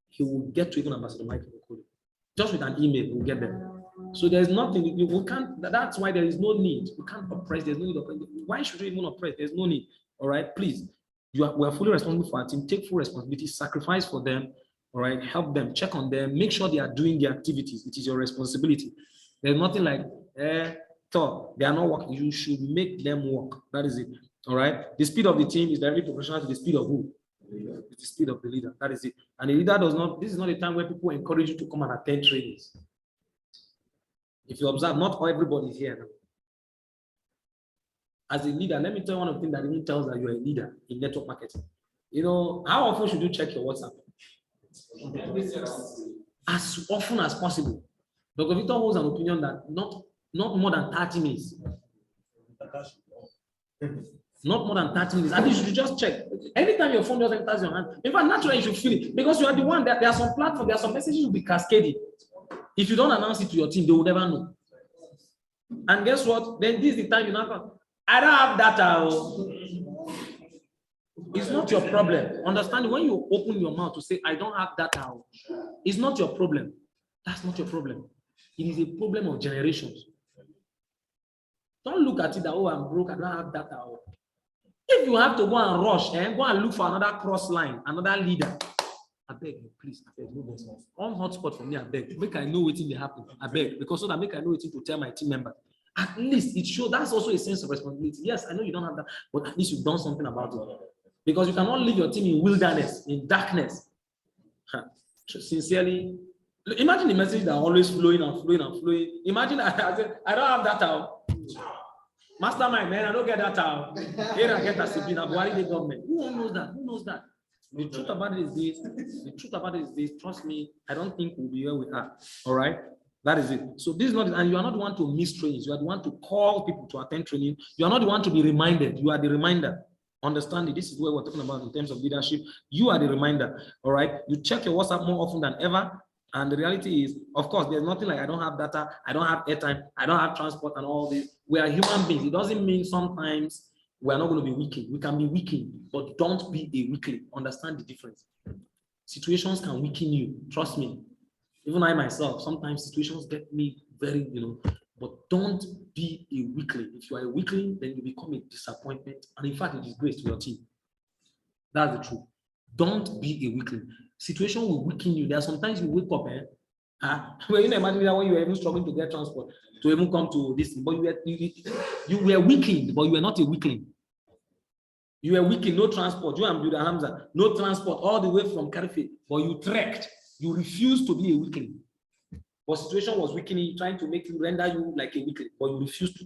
He will get to even Ambassador Michael. Just with an email, we'll get there. So there's nothing, we can't, that's why there is no need. We can't oppress, there's no need of oppress. Why should we even oppress? There's no need. All right, please. We are fully responsible for our team. Take full responsibility, sacrifice for them. All right, help them, check on them, make sure they are doing their activities. It is your responsibility. There's nothing like, so they are not working. You should make them work. That is it. All right. The speed of the team is directly proportional to the speed of who? It's the speed of the leader. That is it. And the leader does not, this is not a time where people encourage you to come and attend trainings. If you observe, not everybody is here now. As a leader, let me tell you one of the things that even tells that you're a leader in network marketing. You know, how often should you check your WhatsApp? As often as possible. Dr. Victor holds an opinion that not more than 30 minutes. Not more than 30 minutes. And you should just check. Anytime your phone just enters your hand, in fact, naturally you should feel it. Because you are the one that there are some platforms, there are some messages will be cascaded. If you don't announce it to your team, they will never know. And guess what? Then this is the time you now come. I don't have data. It's not your problem. Understand, when you open your mouth to say, I don't have data, it's not your problem. That's not your problem. It is a problem of generations. Don't look at it that, oh, I'm broke, I don't have data. If you have to go and rush and go and look for another cross line, another leader, I beg you, please, I beg you. On hotspot for me, I beg. Make I know what will happen. I beg. Because so that make I know what to tell my team members. At least it shows, that's also a sense of responsibility. Yes, I know you don't have that, but at least you've done something about it. Because you cannot leave your team in wilderness, in darkness. Sincerely, imagine the message that are always flowing and flowing and flowing. Imagine I don't have data. Mastermind, man, I don't get data. Here I get a subpoena. Why the government? Who knows that? Who knows that? The truth about it is this. The truth about it is this. Trust me, I don't think we'll be where we are. All right. That is it. So this is not, and you are not the one to miss trainings. You are the one to call people to attend training. You are not the one to be reminded. You are the reminder. Understand it. This is what we're talking about in terms of leadership. You are the reminder. All right. You check your WhatsApp more often than ever. And the reality is, of course, there's nothing like I don't have data, I don't have airtime, I don't have transport and all this. We are human beings. It doesn't mean sometimes we're not going to be weakened. We can be weakened, but don't be a weakling. Understand the difference. Situations can weaken you. Trust me. Even I myself, sometimes situations get me very, but don't be a weakling. If you are a weakling, then you become a disappointment. And in fact, it is grace to your team. That's the truth. Don't be a weakling. Situation will weaken you. There are sometimes you wake up, well, you know, imagine that when you were even struggling to get transport to even come to this, but you were weakened, but you were not a weakling. You were weakened, no transport. You and Buddha Hamza, no transport all the way from Karifi, but you trekked. You refused to be a weakling. But situation was weakening, trying to make you render you like a weakling, but you refused to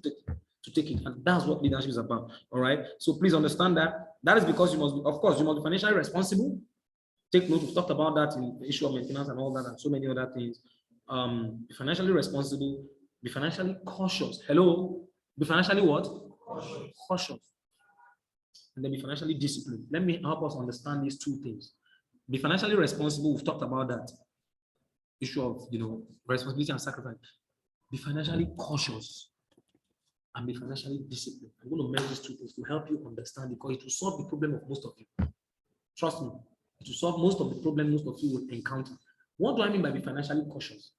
take it. And that's what leadership is about. All right. So please understand that. That is because you must be, of course, you must be financially responsible. Take note, we've talked about that in the issue of maintenance and all that, and so many other things. Be financially responsible, be financially cautious. Hello? Be financially what? Cautious. And then be financially disciplined. Let me help us understand these two things. Be financially responsible, we've talked about that. Issue of responsibility and sacrifice. Be financially cautious and be financially disciplined. I'm going to mention these two things to help you understand, because it will solve the problem of most of you. Trust me. To solve most of the problem most of you will encounter. What do I mean by be financially cautious?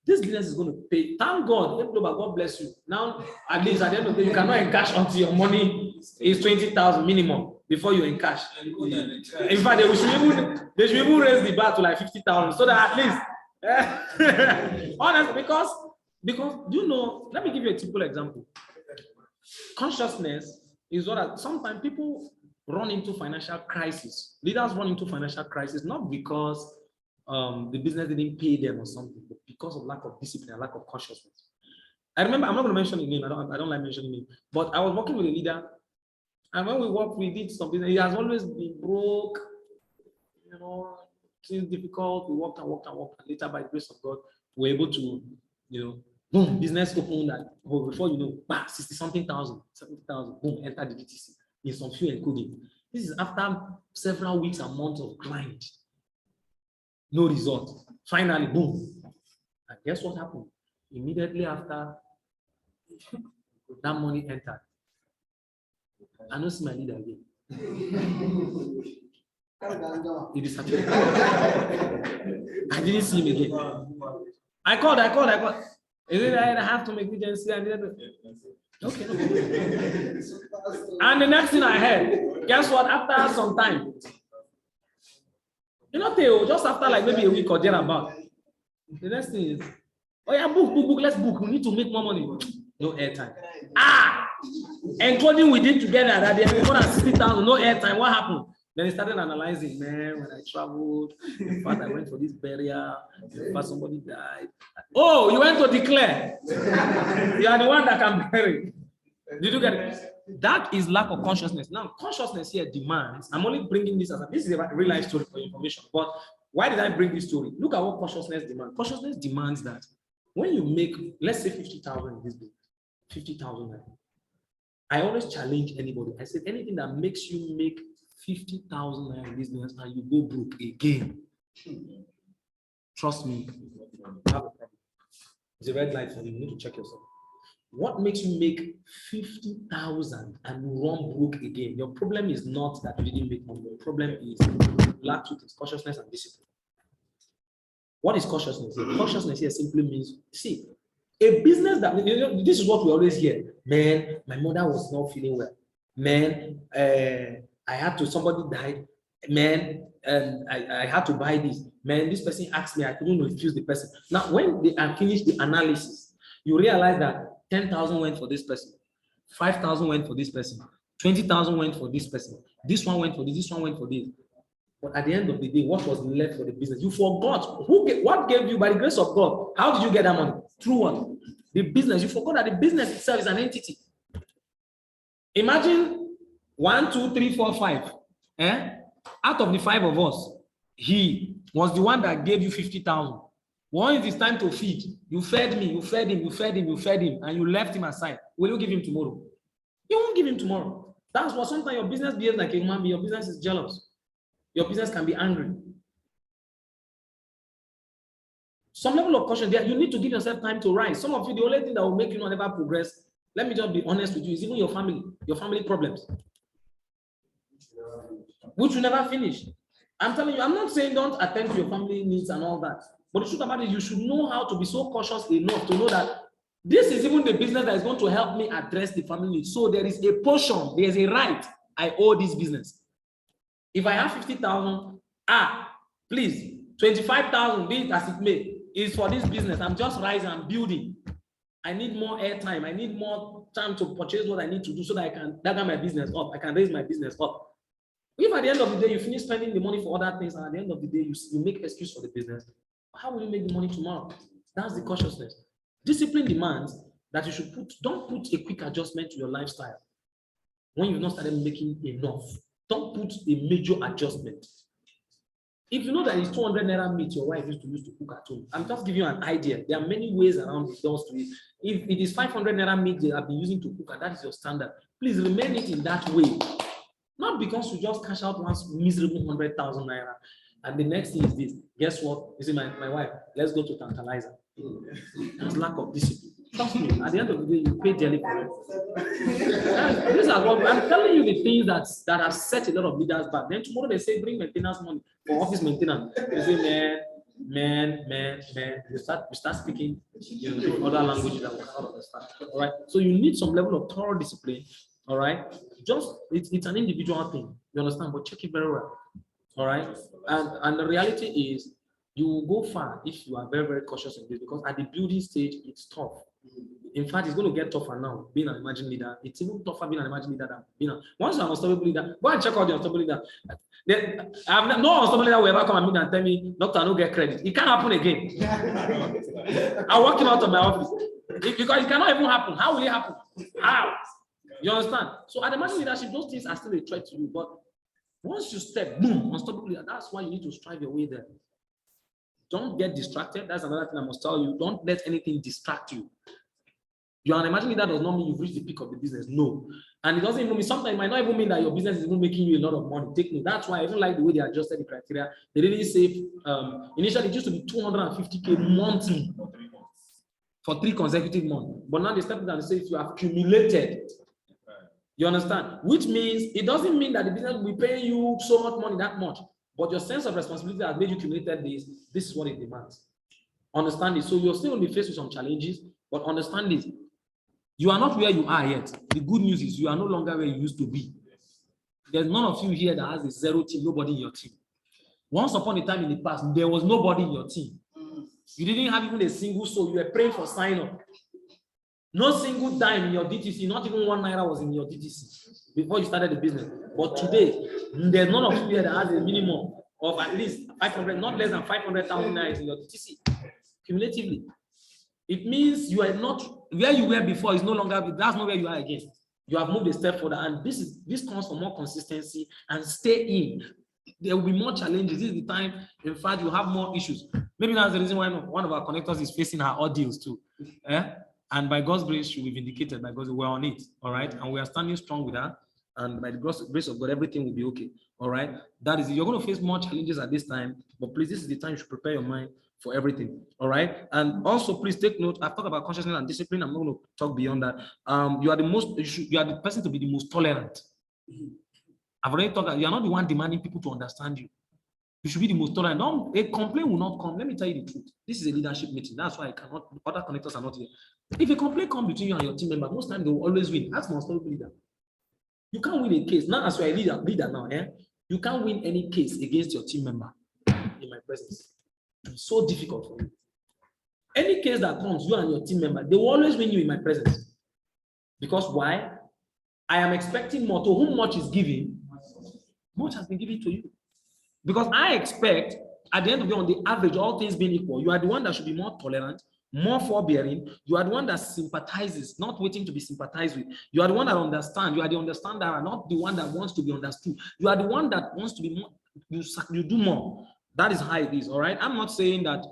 This business is going to pay. Thank God, God bless you. Now, at least at the end of the day, you cannot encash until your money is 20,000 minimum before you encash. In fact, they should even raise the bar to like 50,000 so that at least, honestly, because let me give you a simple example. Consciousness is what sometimes people run into financial crisis. Leaders run into financial crisis not because the business didn't pay them or something, but because of lack of discipline and lack of consciousness. I remember, I'm not going to mention his name. I don't like mentioning him. But I was working with a leader, and when we worked, we did something. He has always been broke. Things difficult. We worked and later, by the grace of God, we were able to, boom, business opened that. Before 60-something thousand, 70,000. Boom, enter the BTC. In some few encoding. This is after several weeks and months of grind. no result. Finally, boom. And guess what happened? Immediately after that money entered, I don't see my leader again. He disappeared. I didn't see him again. I called. Is it I have to make agency? Okay. And the next thing I heard, guess what? After some time, Theo, just after like maybe a week or thereabout, the next thing is, oh yeah, book, let's book. We need to make more money. No airtime. Encoding we did together that they have more than 60,000, no airtime. What happened? Then he started analyzing, man, when I traveled, in fact, I went for this burial, in fact, somebody died. Oh, you went to declare. You are the one that can bury. Did you get it? That is lack of consciousness. Now, consciousness here demands, I'm only bringing this as this is a real life story for information, but why did I bring this story? Look at what consciousness demands. Consciousness demands that when you make, let's say 50,000 in this business, 50,000. I always challenge anybody. I said anything that makes you make 50,000 in business and you go broke again, trust me, you have a problem. It's a red light for you. You need to check yourself. What makes you make 50,000 and run broke again? Your problem is not that you didn't make money. Your problem is you lack two things: consciousness and discipline. What is consciousness here? Consciousness here simply means, see, a business that, this is what we always hear. Man, my mother was not feeling well. Man, I had to, somebody died. Man, I had to buy this. Man, this person asked me, I couldn't refuse the person. Now, when they finished the analysis, you realize that 10,000 went for this person, 5,000 went for this person, 20,000 went for this person, this one went for this one went for this. But at the end of the day, what was left for the business? You forgot what gave you, by the grace of God. How did you get that money? Through what? The business. You forgot that the business itself is an entity. Imagine 1, 2, 3, 4, 5. Out of the 5 of us, he was the one that gave you 50,000. Once it's time to feed, you fed me, you fed him, and you left him aside. Will you give him tomorrow? You won't give him tomorrow. That's what sometimes your business behaves like a human being. Your business is jealous. Your business can be angry. Some level of caution there. You need to give yourself time to rise. Some of you, the only thing that will make you not ever progress, let me just be honest with you, is even your family problems, which will never finish. I'm telling you, I'm not saying don't attend to your family needs and all that. But the truth about it, you should know how to be so cautious enough to know that this is even the business that is going to help me address the family needs. So there is a portion, there is a right I owe this business. If I have 50,000, please, 25,000, be it as it may, is for this business. I'm just rising and building. I need more airtime. I need more time to purchase what I need to do so that I can dagger my business up. I can raise my business up. If at the end of the day, you finish spending the money for other things, and at the end of the day, you make excuse for the business, how will you make the money tomorrow? That's the cautiousness. Discipline demands that you should don't put a quick adjustment to your lifestyle when you've not started making enough. Don't put a major adjustment. If you know that it's 200 naira meat your wife used to use to cook at home, I'm just giving you an idea. There are many ways around it to it. If it is 500 naira meat they have been using to cook, and that is your standard, please remain it in that way. Not because you just cash out once miserable 100,000 naira. And the next thing is this. Guess what? You see, my wife, let's go to Tantalizer. That's lack of discipline. Trust me, at the end of the day, you pay dearly for it. These are what I'm telling you, the things that have set a lot of leaders back. Then tomorrow they say bring maintenance money for office maintenance. They say, man. You start speaking other languages that we cannot understand. All right. So you need some level of thorough discipline. All right. Just it's an individual thing. You understand? But check it very well. All right. And the reality is you will go far if you are very, very cautious in this, because at the building stage, it's tough. In fact, it's going to get tougher now, being an emerging leader. It's even tougher being an emerging leader than being once you're an unstoppable leader, go and check out the unstoppable leader. No unstoppable leader will ever come and meet and tell me, Doctor, I don't get credit. It can't happen again. I walk him out of my office. Because it cannot even happen. How will it happen? How? You understand? So at emerging leadership, those things are still a threat to you. But once you step, boom, unstoppable leader, that's why you need to strive your way there. Don't get distracted. That's another thing I must tell you. Don't let anything distract you. You are an emerging leader does not mean you've reached the peak of the business. No. And it doesn't even mean, sometimes it might not even mean that your business is even making you a lot of money. Take note. That's why I even like the way they adjusted the criteria. They didn't say, initially it used to be 250K monthly for 3 consecutive months. But now they stepped down and say if you have accumulated, you understand? Which means it doesn't mean that the business will be paying you so much money that much, but your sense of responsibility has made you accumulated this. This is what it demands. Understand this. So you're still going to be faced with some challenges, but understand this. You are not where you are yet. The good news is you are no longer where you used to be. There's none of you here that has a 0 team, nobody in your team. Once upon a time in the past, there was nobody in your team. You didn't have even a single soul. You were praying for sign-up. No single dime in your DTC, not even 1 naira was in your DTC before you started the business. But today, there's none of you here that has a minimum of at least 500, not less than 500,000 naira in your DTC cumulatively. It means you are not where you were before, is no longer, that's not where you are again. You have moved a step further, and this comes from more consistency and stay in. There will be more challenges. This is the time, in fact, you have more issues. Maybe that's the reason why one of our connectors is facing her ordeals too. And by God's grace, she will be vindicated by God. We're on it, all right? And we are standing strong with her. And by the grace of God, everything will be okay, all right? That is it. You're going to face more challenges at this time, but please, this is the time you should prepare your mind for everything, all right? And also, please take note. I've talked about consciousness and discipline. I'm not going to talk beyond that. You are the person to be the most tolerant. I've already talked that you are not the one demanding people to understand you. You should be the most tolerant. A complaint will not come. Let me tell you the truth. This is a leadership meeting. That's why I cannot, other connectors are not here. If a complaint comes between you and your team member, most times they will always win. That's my story leader. You can't win a case. Now, as you are a leader now, you can't win any case against your team member in my presence. It's so difficult for you. Any case that comes, you and your team member, they will always win you in my presence. Because why? I am expecting more. To whom much is given, much has been given to you. Because I expect, at the end of the day, on the average, all things being equal, you are the one that should be more tolerant, more forbearing. You are the one that sympathizes, not waiting to be sympathized with. You are the one that understands. You are the understander, not the one that wants to be understood. You are the one that wants to be more, you do more. That is how it is, all right? I'm not saying that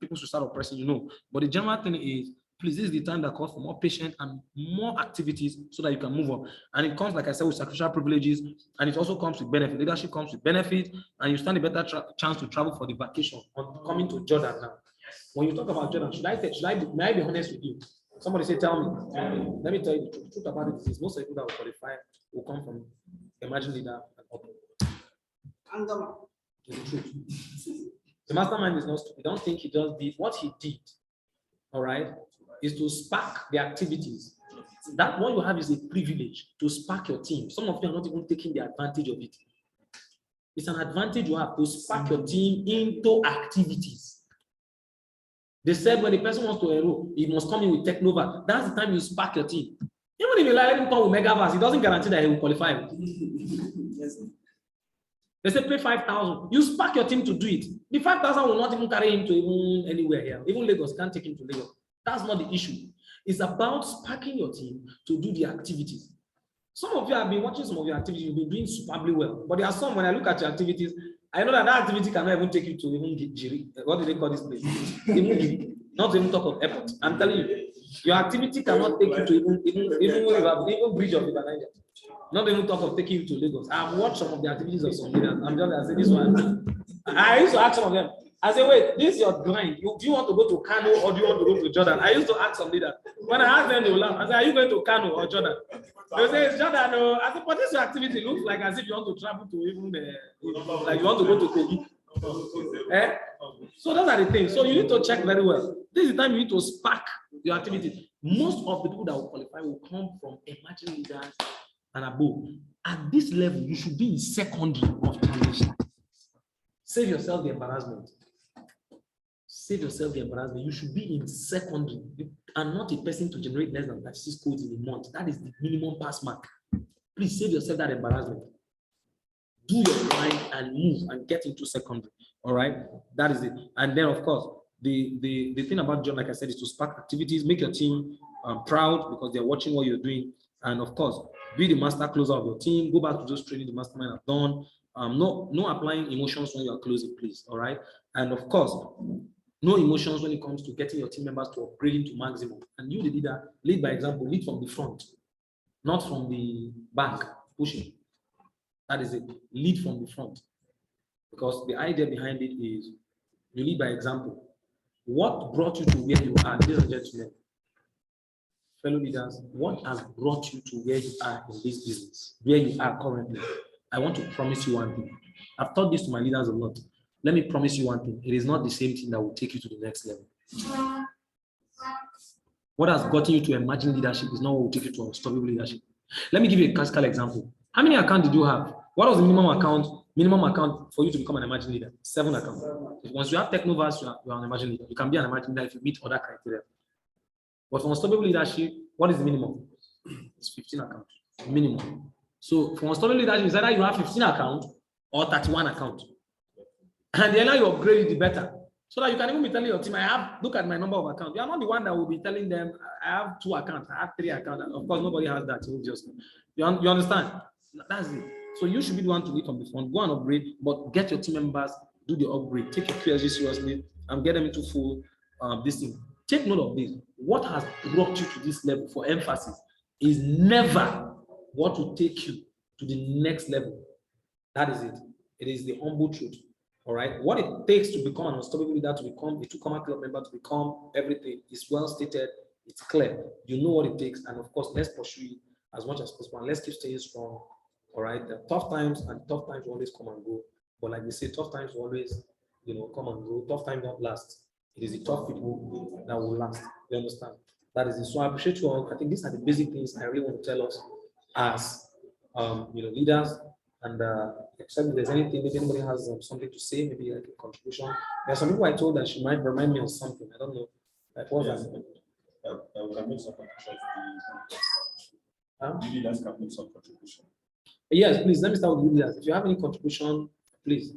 people should start oppressing you, but the general thing is, please, this is the time that calls for more patience and more activities so that you can move on. And it comes, like I said, with sacrificial privileges, and it also comes with benefit. Leadership comes with benefit, and you stand a better chance to travel for the vacation on coming to Jordan now. When you talk about Jordan, may I be honest with you? Somebody say, tell me. Let me tell you the truth about it is most people that will qualify will come from emerging leader and upper. The truth. The mastermind is not stupid. Don't think he just did what he did. All right, is to spark the activities. That what you have is a privilege to spark your team. Some of you are not even taking the advantage of it. It's an advantage you have to spark your team into activities. They said when the person wants to enroll, he must come in with Technova. That's the time you spark your team. Even if you let him come with Megaverse, it doesn't guarantee that he will qualify. Yes. They say pay 5,000. You spark your team to do it. The 5,000 will not even carry him to even anywhere here. Even Lagos can't take him to Lagos. That's not the issue. It's about sparking your team to do the activities. Some of you have been watching some of your activities. You've been doing superbly well. But there are some, when I look at your activities, I know that activity cannot even take you to even Giri. What do they call this place? Even not even talk of airport. I'm telling you, your activity cannot take you to even bridge of River Niger. Not even talk of taking you to Lagos. I've watched some of the activities of some leaders. I'm just, I say this one. I used to ask some of them. I say, wait, this is your grind. Do you want to go to Kano or do you want to go to Jordan? I used to ask some leaders. When I asked them, they will laugh. I say, are you going to Kano or Jordan? They say, it's Jordan. No. I said, but this activity looks like as if you want to travel to even like you want to go to Kogi. So those are the things. So you need to check very well. This is the time you need to spark your activity. Most of the people that will qualify will come from emerging leaders and above. At this level, you should be in secondary of transition. Save yourself the embarrassment. Save yourself the embarrassment. You should be in secondary. You are not a person to generate less than 36 codes in a month. That is the minimum pass mark. Please save yourself that embarrassment. Do your grind and move and get into secondary. All right, that is it. And then, of course, the thing about John, like I said, is to spark activities, make your team proud because they're watching what you're doing, and of course, be the master closer of your team. Go back to those training the mastermind have done. No applying emotions when you are closing, please. All right, and of course, no emotions when it comes to getting your team members to upgrade to maximum. And you, the leader, lead by example. Lead from the front. not from the back, pushing. That is it. Lead from the front. Because the idea behind it is you lead by example. What brought you to where you are, ladies and gentlemen, fellow leaders, what has brought you to where you are in this business, where you are currently? I want to promise you one thing. I've taught this to my leaders a lot. Let me promise you one thing. It is not the same thing that will take you to the next level. What has gotten you to emerging leadership is not what will take you to unstoppable leadership. Let me give you a classical example. How many accounts did you have? What was the minimum account for you to become an emerging leader? 7 accounts. Once you have Technovas, you are an emerging leader. You can be an emerging leader if you meet other criteria. But for unstoppable leadership, what is the minimum? It's 15 accounts. Minimum. So for unstoppable leadership, it's either you have 15 accounts or 31 accounts. And the earlier you upgrade it, the better. So that you can even be telling your team, look at my number of accounts. You are not the one that will be telling them, I have 2 accounts, I have 3 accounts. Of course, nobody has that. You understand? That's it. So you should be the one to lead from the front. Go and upgrade, but get your team members, do the upgrade. Take your QSG seriously and get them into full this thing. Take note of this. What has brought you to this level, for emphasis, is never what will take you to the next level. That is it. It is the humble truth. All right. What it takes to become an unstoppable leader, to become a two-comma club member, to become everything is well stated. It's clear. You know what it takes. And of course, let's pursue it as much as possible. And let's keep staying strong. All right. The tough times will always come and go. But like we say, tough times will always, come and go. Tough times don't last. It is the tough people that will last. You understand? That is it. So I appreciate you all. I think these are the basic things I really want to tell us as leaders. And except if there's anything, if anybody has something to say, maybe like a contribution. There are some people I told that she might remind me of something. I don't know. Like what was that? We can make some contributions. Leaders can make some contribution. Yes, please. Let me start with you leaders. If you have any contribution, please.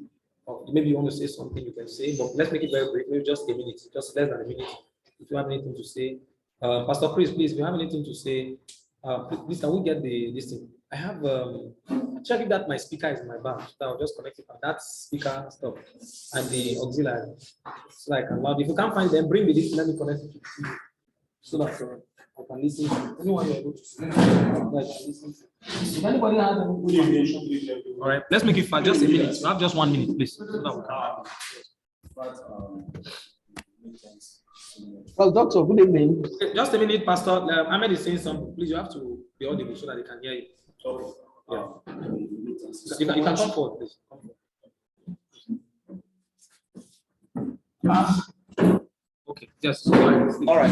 Or maybe you want to say something, you can say. But let's make it very brief. Maybe just a minute, just less than a minute. If you have anything to say, Pastor Chris, please. If you have anything to say, please can we get this thing? I have check that my speaker is in my bag. So I'll just connect it on that speaker stuff and the auxiliary. So I can loud. If you can't find them, bring me this. Let me connect it to you so that I can listen. Anyone you're able to see, listen. If anybody has any information, all right. Let's make it fast. Just a minute. You have just 1 minute, please. So that we can. Well, Doctor, good evening. Okay, just a minute, Pastor. Ahmed is saying something. Please, you have to be audible so that they can hear you. Okay. Yeah. You can come forward, please. Okay. Yes. All right.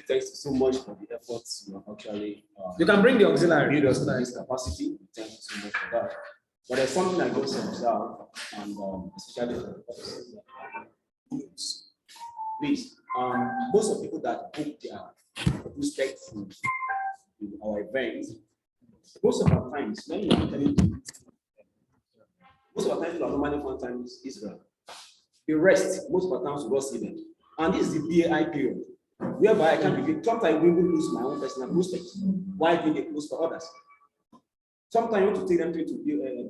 Thanks so much for the efforts you have actually. You can bring the auxiliary. Build us to this capacity. Thank you so much for that. But there's something I just observed, and especially for the please, most of the people that book their respect to our events, most of our times, when you are telling them, most of the times, we are normally one time Israel. The rest, most of the times, we will see them. And this is the BAI period, whereby I can begin. Sometimes we will lose my own personal respect. Why being a close for others? Sometimes you want to take them to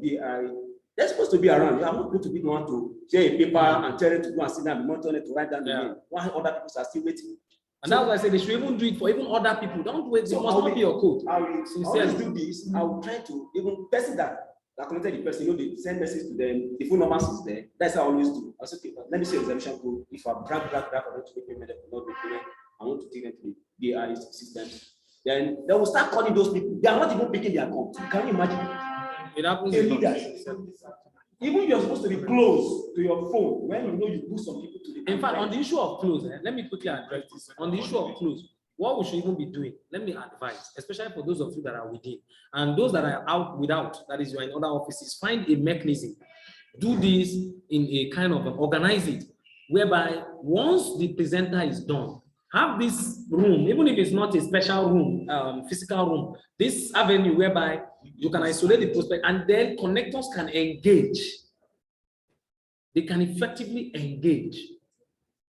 BAI. They're supposed to be around. You are not going to be the one to share a paper and tell them to go and sit down and monitor it to write down the name. While other people are still waiting. And that's why I say they should even do it for even other people. Don't wait. So it must not be your code. I will do this. I will try to even person that connected the person, they send message to them. The phone number is there. That's how I always do. I say, okay, let me see exemption code. If I drag, I want to make payment, not make payment. I want to take them to the BI system. Then they will start calling those people. They are not even picking their account. Can you imagine? It happens. Even you're supposed to be close to your phone when you know you put some people to the. In fact, on the issue of close, let me quickly address this. On the issue of close, what we should even be doing, let me advise, especially for those of you that are within and those that are out without, that is, you're in other offices, find a mechanism. Do this in a kind of organize it, whereby once the presenter is done, have this room, even if it's not a special room, physical room, this avenue whereby you can isolate the prospect and then connectors can engage. They can effectively engage.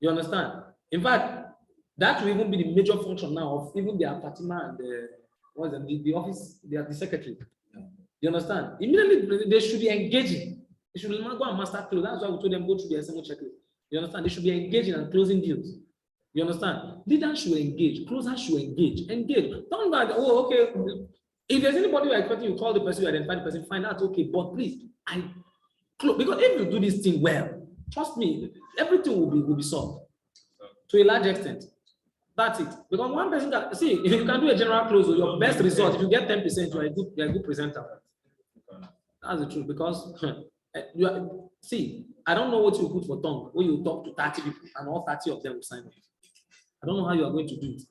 You understand? In fact, that will even be the major function now of even the Fatima and the office, the secretary. You understand? Immediately, they should be engaging. They should not go and master close. That's why we told them go through the SMO checklist. You understand? They should be engaging and closing deals. You understand? Leaders should engage. Closers should engage. Engage. Don't go, oh, okay. If there's anybody you're expecting, you call the person, you identify the person, find out, okay, but please, because if you do this thing well, trust me, everything will be solved to a large extent. That's it. Because one person can see if you can do a general close, your best result, if you get 10%, you're a good presenter. That's the truth. Because see, I don't know what you put for tongue when you talk to 30 people and all 30 of them will sign up. I don't know how you are going to do it.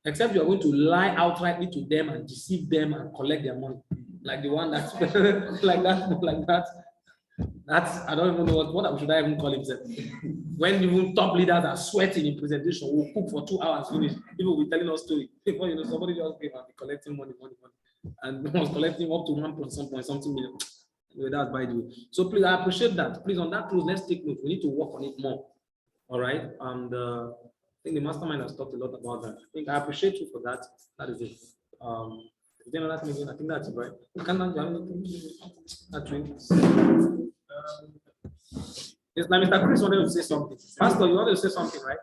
Except you are going to lie outrightly to them and deceive them and collect their money. Like the one that's like that. That's, I don't even know what should I even call himself. When even top leaders are sweating in presentation, we'll cook for 2 hours, finish. People will be telling us story. Before you know, somebody just came and be collecting money. And was collecting up to 1.something million. Anyway, that's by the way. So please, I appreciate that. Please, on that close, let's take note. We need to work on it more. All right. And I think the mastermind has talked a lot about that. I think I appreciate you for that. That is it. Is there another thing? I think that's it, right? You cannot do anything. Yes, now Mr. Chris wanted to say something. Pastor, you wanted to say something, right?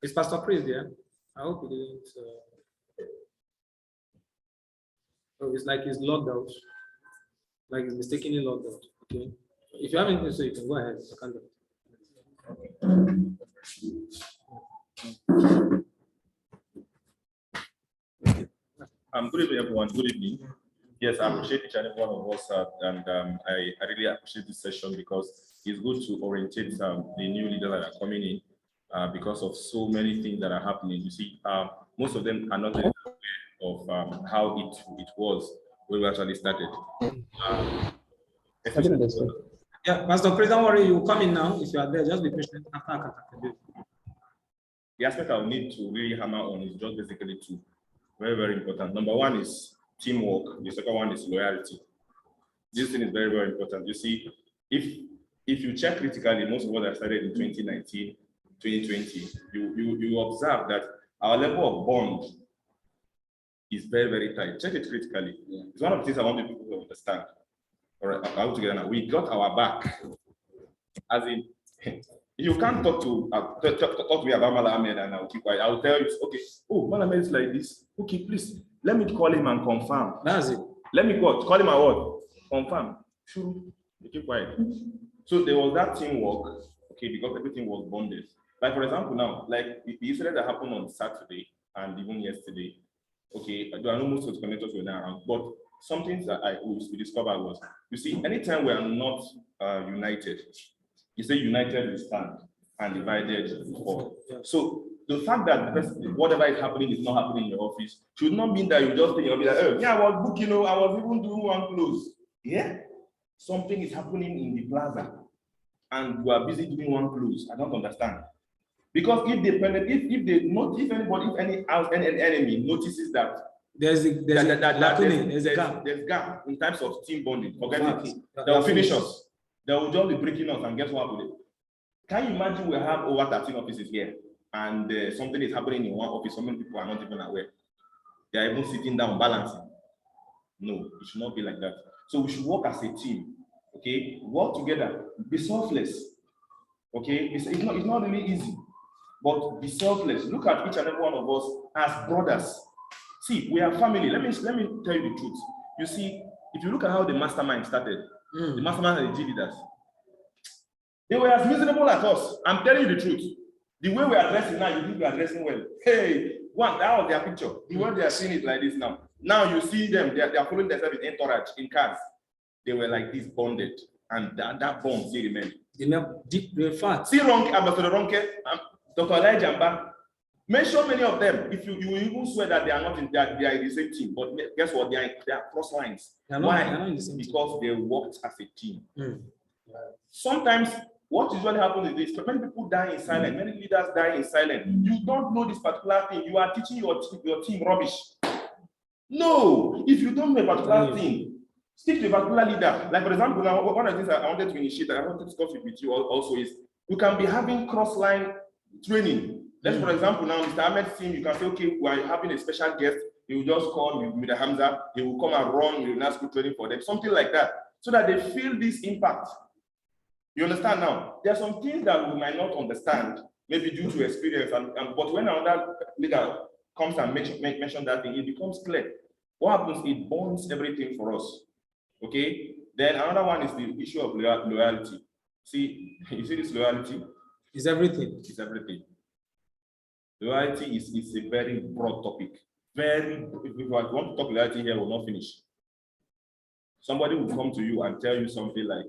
Is Pastor Chris there? I hope he didn't. Oh, it's like he's logged out. Like he's mistakenly logged out. Okay. If you have anything to say, you can go ahead. I can't do it. Good evening, everyone. Good evening. Yes, I appreciate each and every one of us, and I really appreciate this session because it's good to orientate the new leaders that are coming in because of so many things that are happening. You see, most of them are not aware of how it was when we actually started. Yeah, Pastor Chris, don't worry, you come in now. If you are there, just be patient. After I contact you. The aspect I'll need to really hammer on is just basically two. Very, very important. Number one is teamwork. The second one is loyalty. This thing is very, very important. You see, if you check critically, most of what I started in 2019, 2020, you observe that our level of bond is very, very tight. Check it critically. Yeah. It's one of the things I want people to understand. All right, I'll together now. We got our back. As in, you can't talk to me about Mala Ahmed and I'll keep quiet. I'll tell you, okay, oh, Mala Ahmed is like this. Okay, please, let me call him and confirm. That's it. Let me call him and what? Confirm. Sure, you keep quiet. So there was that teamwork, okay, because everything was bonded. Like, for example, now, like the incident that happened on Saturday and even yesterday, okay, I know most of the connectors were not around, but something that we discovered was, you see, anytime we are not united, you say united we stand and divided we fall. So the fact that whatever is happening is not happening in your office should not mean that you just think you'll be like, oh, yeah, I was booking, I was even doing one close. Yeah, something is happening in the plaza and you are busy doing one close. I don't understand. Because if any enemy notices that there's a gap in terms of team bonding, forget it. They will finish us. They will just be breaking us, and guess what happened? Can you imagine we have over 13 offices here, and something is happening in one office, so many people are not even aware. They are even sitting down, balancing. No, it should not be like that. So we should work as a team, okay? Work together, be selfless, okay? It's not really easy, but be selfless. Look at each and every one of us as brothers. See, we are family. Let me tell you the truth. You see, if you look at how the mastermind started, the mastermind and the G leaders, they were as miserable as us. I'm telling you the truth. The way we are dressing now, you think we are dressing well. Hey, that was their picture. The way they are seeing it like this now. Now you see them, they are following themselves in entourage, in cars. They were like this, bonded. And that bond still remained. They were deep, they were fat. See Ambassador Ronke, Dr. Elijah Jamba. Mention many of them. If you even swear that they are not in they are in the same team, but guess what? They are cross lines. Why? Because they worked as a team. Sometimes what usually happens is this: many people die in silence, many leaders die in silence. You don't know this particular thing. You are teaching your team rubbish. No, if you don't know a particular thing, stick to a particular leader. Like for example, now one of the things I wanted to initiate, I wanted to discuss with you also is you can be having cross-line training. Let's, for example, now Mr. Ahmed's team, you can say, okay, we are having a special guest. He will just call Mr. Hamza. He will come and run. We will not school training for them, something like that, so that they feel this impact. You understand now? There are some things that we might not understand, maybe due to experience, but when another leader comes and mention that thing, it becomes clear. What happens? It bonds everything for us. Okay. Then another one is the issue of loyalty. See, you see this loyalty? It's everything. It's everything. Loyalty is a very broad topic. If you want to talk loyalty here, we'll not finish. Somebody will come to you and tell you something like,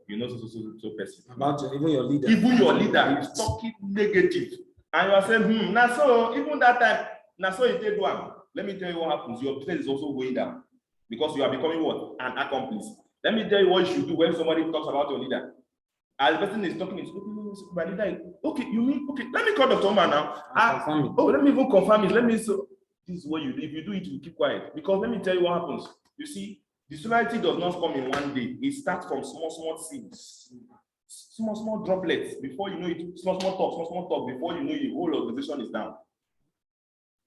you know, so person. About even your leader. Even your leader is talking negative. And you are saying, now so, even that time, now so you take one. Let me tell you what happens. Your business is also going down because you are becoming what? An accomplice. Let me tell you what you should do when somebody talks about your leader. As the person is talking, my leader, okay, you mean, okay, let me call Dr. Omar now. Let me even confirm it. This is what you do. If you do it, you keep quiet. Because let me tell you what happens. You see, disloyalty does not come in one day. It starts from small seeds, small droplets. Before you know it, small talk. Before you know it, the whole organization is down.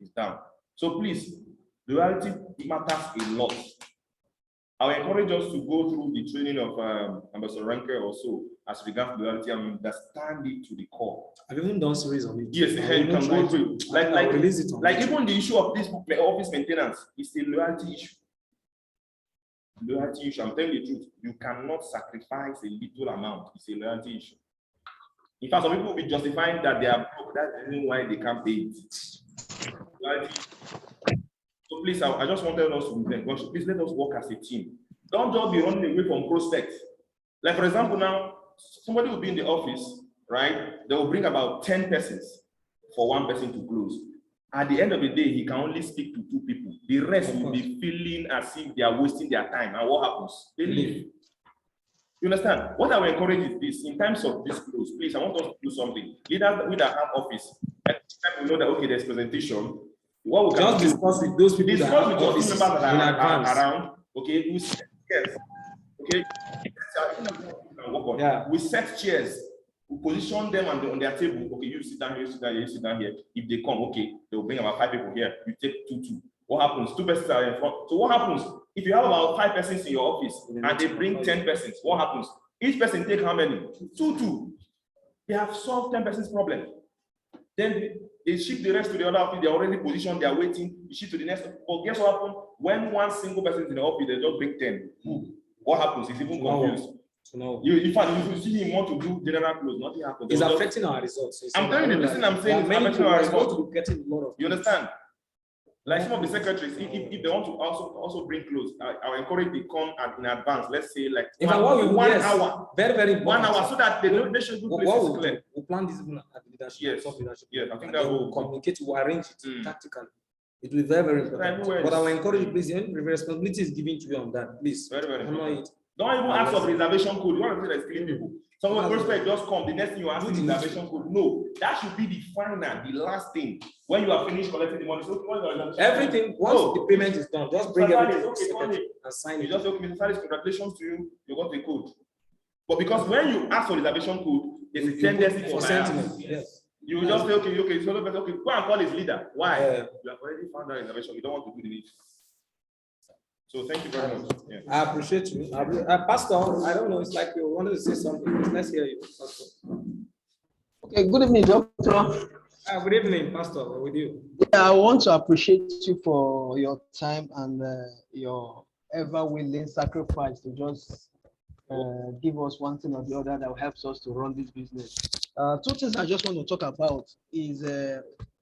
It's down. So please, loyalty matters a lot. I will encourage us to go through the training of Ambassador Ranker also as regards loyalty and understand it to the core. I've even done series on it. Yes, you can go through. Like even the issue of this office maintenance is a loyalty issue. Loyalty issue. I'm telling you the truth. You cannot sacrifice a little amount. It's a loyalty issue. In fact, some people will be justifying that they are broke. That's the reason why they can't pay it. Loyalty. So please, I just wanted us to please let us work as a team. Don't just be running away from prospects. Like for example, now somebody will be in the office, right? They will bring about 10 persons for one person to close. At the end of the day, he can only speak to 2 people. The rest will be feeling as if they are wasting their time. And what happens? They leave. You understand? What I will encourage is this: in terms of this close, please, I want us to do something. Leaders with that have office, and we know that okay, there's presentation. What we just discuss with those people that have offices that are around. Okay, we set chairs. Okay, we set chairs. We position them on their table. Okay, you sit down here, you sit down here, you sit down here. If they come, okay, they will bring about 5 people here. You take 2. What happens? 2 persons are in front. So what happens if you have about 5 persons in your office and they bring 10 persons? What happens? Each person take how many? 2. They have solved 10 persons problem. Then they shift the rest to the other office. They're already positioned. They're waiting. You shift to the next. But guess what happens? When one single person is in the office, they just bring 10. What happens? He's even confused. In fact, if you see him want to do general close, nothing happens. It's affecting our results. I'm telling you, listen, I'm saying it's affecting our results. You understand? Like some of the secretaries, if they want to also bring clothes, I will encourage they come in advance. Let's say like 1 hour. Very important. 1 hour, so that they should do places clear. We'll plan this at leadership. Yes, I think that will communicate, we'll arrange it tactically. It will be very important. But I will encourage you, please, responsibility is given to you on that, please. Very important. Don't even ask for reservation code. You want to say that's killing people. Some of the prospect just come, the next thing you ask is reservation code. No, that should be the final, the last thing. When you are finished collecting the money, so everything, once the payment is done, just bring everything and sign it. You just say, okay, Mr. Salis, congratulations to you, you got the code. But because when you ask for reservation code, there's a tendency for sentiment. Yes. You will just say, okay, so okay, go and call his leader. Why? You have already found that reservation. You don't want to do the need. So thank you very much. Yeah. I appreciate you. Pastor, I don't know, it's like you wanted to say something. Let's hear you, Pastor. Okay, good evening, Doctor. Good evening, Pastor. We're with you. Yeah, I want to appreciate you for your time and your ever-willing sacrifice to just give us one thing or the other that helps us to run this business. 2 things I just want to talk about is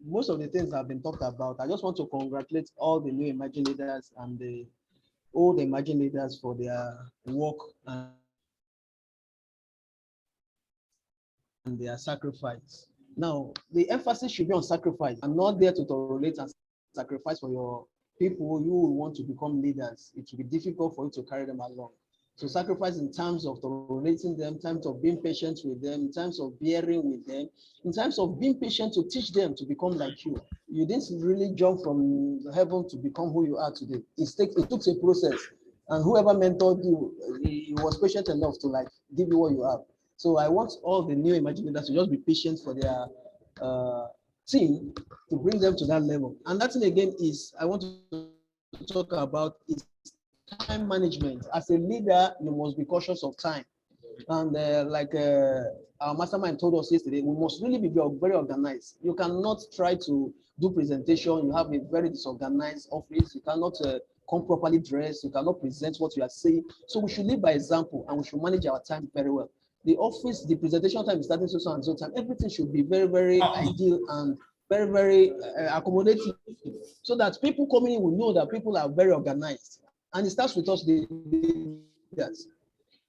most of the things have been talked about. I just want to congratulate all the new emerging leaders and the old emerging leaders for their work and their sacrifice. Now, the emphasis should be on sacrifice. I'm not there to tolerate and sacrifice for your people who want to become leaders. It will be difficult for you to carry them along. So sacrifice in terms of tolerating them, in terms of being patient with them, in terms of bearing with them, in terms of being patient to teach them to become like you. You didn't really jump from heaven to become who you are today. It took a process. And whoever mentored you, he was patient enough to like give you what you have. So I want all the new emerging leaders to just be patient for their team to bring them to that level. And that thing again is, I want to talk about is time management. As a leader, you must be cautious of time. And our mastermind told us yesterday, we must really be very organized. You cannot try to do presentation. You have a very disorganized office. You cannot come properly dressed. You cannot present what you are saying. So we should live by example, and we should manage our time very well. The office, the presentation time is starting so and so time. Everything should be very, very ideal and very, very accommodating, so that people coming in will know that people are very organized. And it starts with us, the leaders.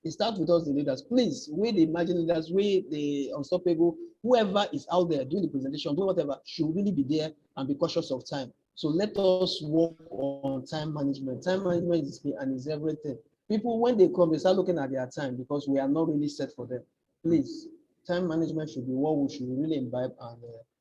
It starts with us, the leaders. Please, we the emerging leaders, we the unstoppable, whoever is out there doing the presentation, doing whatever, should really be there and be cautious of time. So let us work on time management. Time management is key and is everything. People, when they come, they start looking at their time because we are not really set for them. Please, time management should be what we should really imbibe and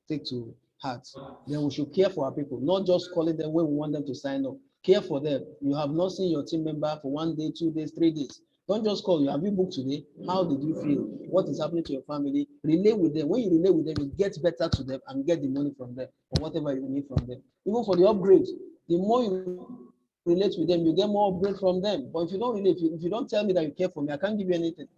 take to heart. Then we should care for our people, not just calling them when we want them to sign up. Care for them. You have not seen your team member for 1 day, 2 days, 3 days. Don't just call you. Have you booked today? How did you feel? What is happening to your family? Relay with them. When you relay with them, you get better to them and get the money from them or whatever you need from them. Even for the upgrade, the more you relate with them, you get more upgrade from them. But if you don't relate, if you don't tell me that you care for me, I can't give you anything.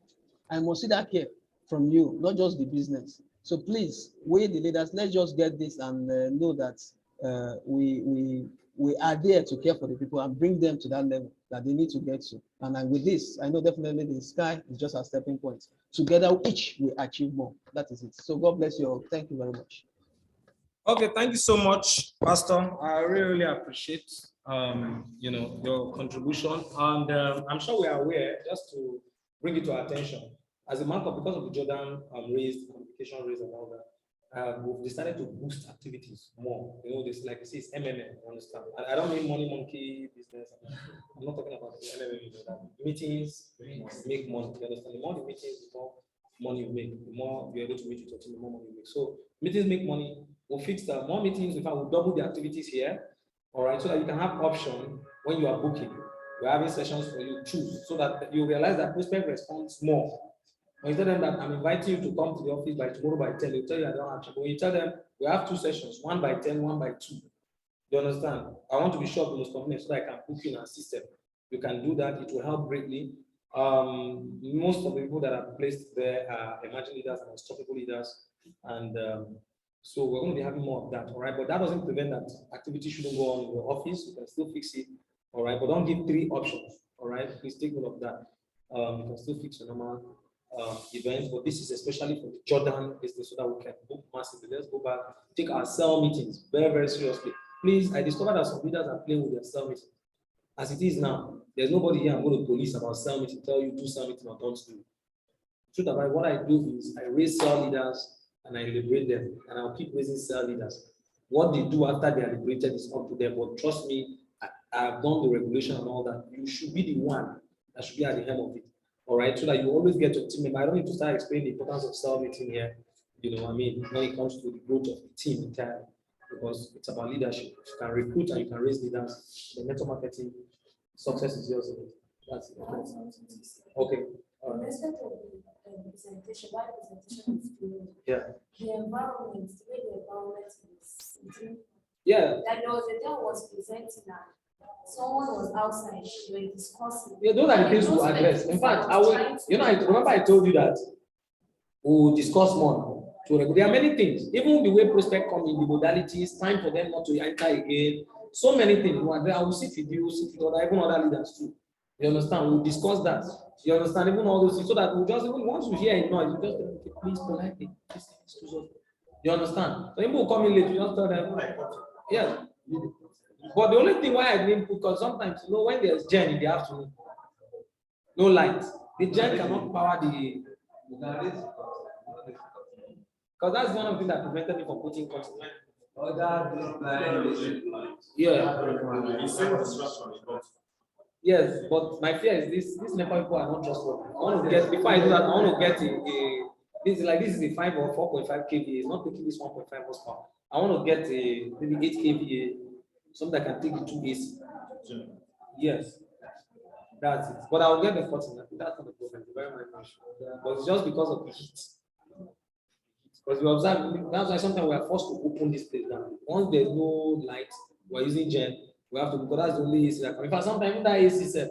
I must see that care from you, not just the business. So please, we the leaders, let's just get this and know that we are there to care for the people and bring them to that level that they need to get to. And with this, I know definitely the sky is just a stepping point. Together, each we achieve more. That is it. So God bless you all. Thank you very much. Okay, thank you so much, Pastor. I really appreciate your contribution, and I'm sure we are aware. Just to bring it to our attention, as a mark of because of the Jordan raised communication raised and all that. We've decided to boost activities more. This like you see, it's MMM. You understand? I don't mean money monkey business. I'm not talking about the MMM. Meetings make money. You understand? The more the meetings, the more money you make. The more you're able to meet with your team, the more money you make. So meetings make money. We'll fix that. More meetings. In fact, we'll double the activities here. All right, so that you can have option when you are booking. We're having sessions for you to choose, so that you realize that prospect responds more. When you tell them that I'm inviting you to come to the office by tomorrow by 10, they'll tell you I don't have to. But when you tell them we have 2 sessions, 1 by 10, 1 by 2. You understand? I want to be sure of the most convenient so that I can book you in our system. You can do that, it will help greatly. Most of the people that are placed there are emerging leaders and unstoppable leaders. And so we're going to be having more of that, all right? But that doesn't prevent that activity shouldn't go on in your office. You can still fix it, all right? But don't give 3 options, all right? Please take note of that. You can still fix your normal events, but this is especially for the Jordan business so that we can book massively. Let's go back, take our cell meetings very, very seriously. Please, I discovered that some leaders are playing with their cell meetings. As it is now, there's nobody here I'm going to police about cell meeting, tell you do cell meeting or don't do. Truth about what I do is I raise cell leaders and I liberate them, and I'll keep raising cell leaders. What they do after they are liberated is up to them, but trust me, I've done the regulation and all that. You should be the one that should be at the helm of it. All right, so that you always get your team member. I don't need to start explaining the importance of cell meeting here. When it comes to the growth of the team entirely, because it's about leadership. You can recruit and you can raise leaders. The network marketing success is yours. That's it. Okay. In respect of the presentation, why the presentation is good. Yeah. The environment, the way the environment is. Yeah. That there was a day I was presenting and someone was outside, they were discussing. Yeah, those are the things we address. In fact, I remember I told you that we'll discuss more. So there are many things, even the way prospect come in, the modalities, time for them not to enter again, so many things. I will sit with you, sit with even other leaders too. You understand? We'll discuss that. You understand? Even all those things, so that we just, even once you hear a noise, you just okay, please politely. You understand? So people will come in late, you just tell them, yeah. But the only thing why I didn't put, because sometimes, when there's gen in the afternoon, no light, the gen cannot power the. Because that's one of the things that prevented me from putting content. Yeah. Yes, but my fear is these NEPA people are not trustworthy. I want to get, before I do that, I want to get this is a 5 or 4.5 kVA. It's not taking this 1.5 horsepower. I want to get a maybe 8 kVA, something that can take the 2 AC. Yes, that's it. But I will get the 14. That's not the problem. It's very much. But it's just because of the heat. Because we observe, that's why sometimes we are forced to open this place down. Once there's no light, we're using gen. We have to, because that's the only AC that can. In fact, sometimes even that AC set,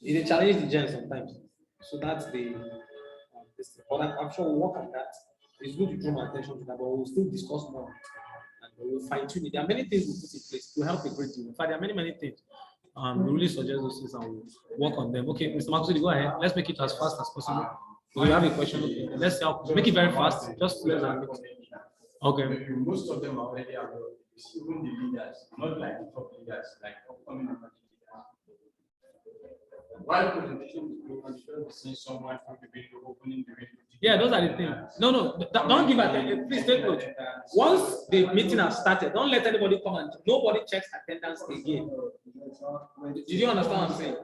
it challenge the gen sometimes. So that's the this thing. But I'm sure we'll work on that. It's good to draw my attention to that, but we'll still discuss more and we'll fine tune it. There are many things we put in place to help a great deal. In fact, there are many things. We really suggest those things and we'll work on them. Okay, Mr. Maxwell, go ahead. Let's make it as fast as possible. Do you have a question? Okay. Let's help. Make it very fast. Just less than. Okay. Most of them are already aware of this, even the leaders, not like the top leaders, like upcoming leaders. While presentation is going on, you should see someone from the video opening the video. Yeah, those are the things. No, don't give attention. Please take note. Once the meeting has started, don't let anybody come and nobody checks attendance again. Did you understand what I'm saying?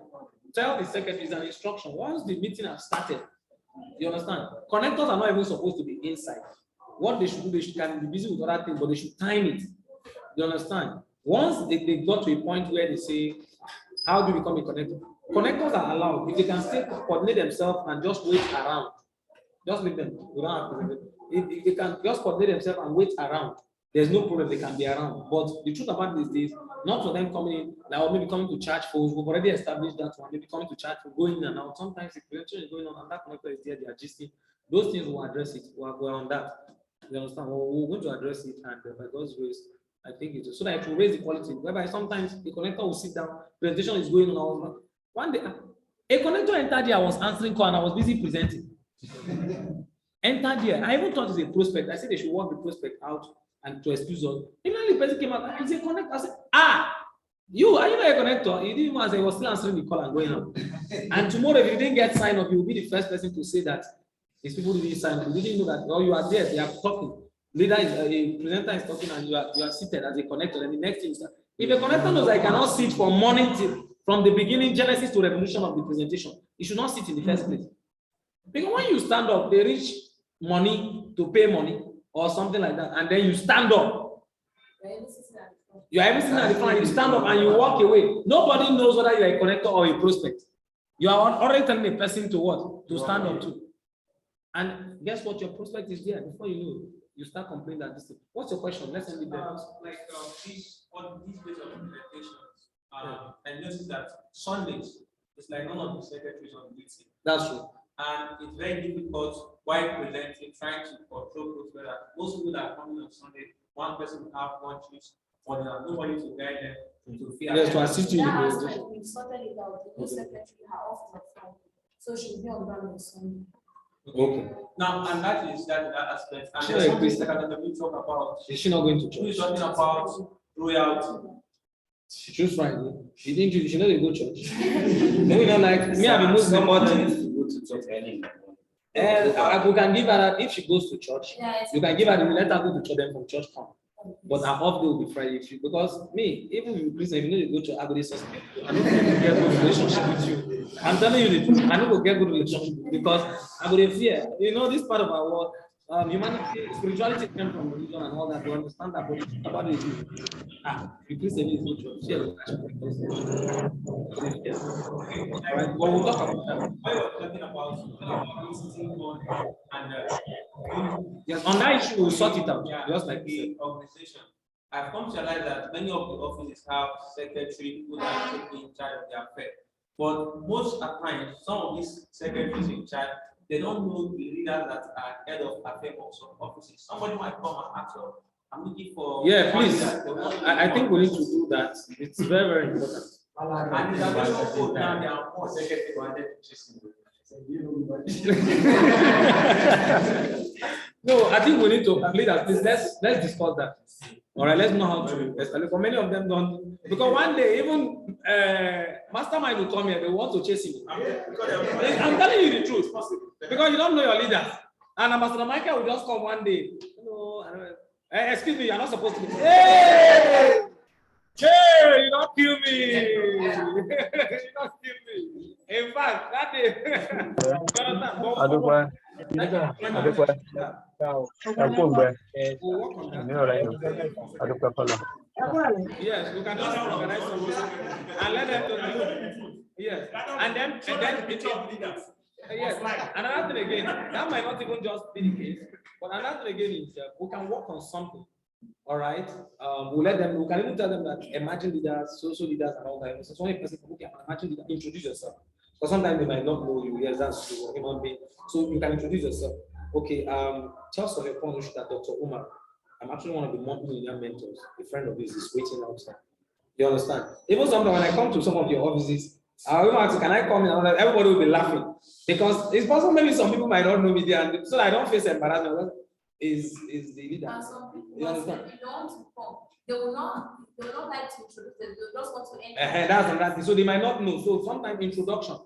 Tell the secretaries an instruction. Once the meeting has started, you understand? Connectors are not even supposed to be inside. What they should do, they can be busy with other things, but they should time it. You understand? Once they got to a point where they say, how do we become a connector? Connectors are allowed. If they can still coordinate themselves and just wait around, just leave them. We don't have to. If they can just coordinate themselves and wait around, there's no problem. They can be around. But the truth about this is, not for them coming in, like maybe coming to charge phones. We've already established that one. Maybe coming to charge for going in and out. Sometimes the prevention is going on and that connector is there. They are gisting. Those things will address it. We're on that. You understand? We're going to address it, and by God's grace, I think it's so that it will raise the quality. Whereby sometimes the connector will sit down, presentation is going on. One day, a connector entered here, I was answering call and I was busy presenting. Entered here, I even thought it's a prospect. I said they should work the prospect out and to excuse us. Even the person came out, I said, connector. I said, are you not a connector? He didn't even answer, he was still answering the call and going on. And tomorrow, if you didn't get signed up, you will be the first person to say that these people didn't sign up. You didn't know that, well, you are there, they are talking. Leader is a presenter is talking and you are seated as a connector. And the next thing is that if a connector knows I cannot sit from morning till from the beginning, Genesis to Revolution of the presentation, you should not sit in the first place. Because when you stand up, they reach money to pay money or something like that, and then you stand up. You are even sitting at the front, you stand up and you walk away. Nobody knows whether you are a connector or a prospect. You are already telling a person to what? To stand up to. And guess what? Your prospect is there. Before you know, you start complaining that this thing. What's your question? Let's end it there. On these days of presentations, I noticed that Sundays it's like none of the secretaries on duty. That's true. And it's very difficult while presenting, trying to control those that most people that are coming on Sunday, one person will have one choose, or there are nobody to guide them to fear. Yes, to assist you in the That presentation. aspect, we sorted it out. The new secretary, her office is from, so she'll be on ground on Sunday. Okay. Now, and that is that aspect. And Sure, there's something please. that I can talk about. Is she not going to Who is church? talking about royalty? She choose Friday. She didn't choose, she know they go church. No, you know, like me, I'm a Muslim. Somebody needs to go to church early. And we can give her that if she goes to church, Yeah, you can give her the let her go to church then from church come. But her off day will be Friday if you because me, even if you Christian, if you know you go to I go suspect. I don't think you get good relationship with you. I'm telling you the truth. I don't go get good relationship because I go fear. You know, this part of our world, humanity, spirituality came from religion and all that. You understand that, but about it, you Christian is good church. Yeah, all right, but we'll talk about that. I was talking about visiting on and Yes, on that issue, we'll sort it out. yeah, Just like the organization. I've come to realize that many of the offices have secretary who are taking charge of their affairs. But most at times, some of these secretaries in charge, they don't know the leaders that are head of affairs of some offices. Somebody might come and ask them, I'm looking for. yeah, please. I think we need to do that. It's very, very important. And it's available now, there are more secretaries who are there to chase them. No, I think we need to please let's discuss that. All right, let's know how to establish. But many of them don't because one day even mastermind will come here, they want to chase him. I'm telling you the truth because you don't know your leader. And Ambassador Michael will just come one day. No, I don't. Excuse me, you're not supposed to be. Hey! Hey, you don't kill me. You don't kill me. In fact, that day. Yes, we can just organize something and let them know. Yes, and then yes, another thing again, that might not even just be the case, but another thing again is we can work on something. All right, we'll let them. We can even tell them that emerging leaders, social leaders, and all that. So, one person can imagine leader, introduce yourself. Because sometimes they might not know you. Yes, that's true. Human being. So you can introduce yourself. Okay, tell some upon that Dr. Umar, I'm actually one of the multi-millionaire mentors. A friend of his is waiting outside. You understand? Even sometimes when I come to some of your offices, I will ask, can I come in? Everybody will be laughing because it's possible maybe some people might not know me there, and so I don't face embarrassment. Is the leader? And some people You understand? if you don't want to come, they will not like to introduce them. They just want to enter. That's another thing. So they might not know. So sometimes introduction.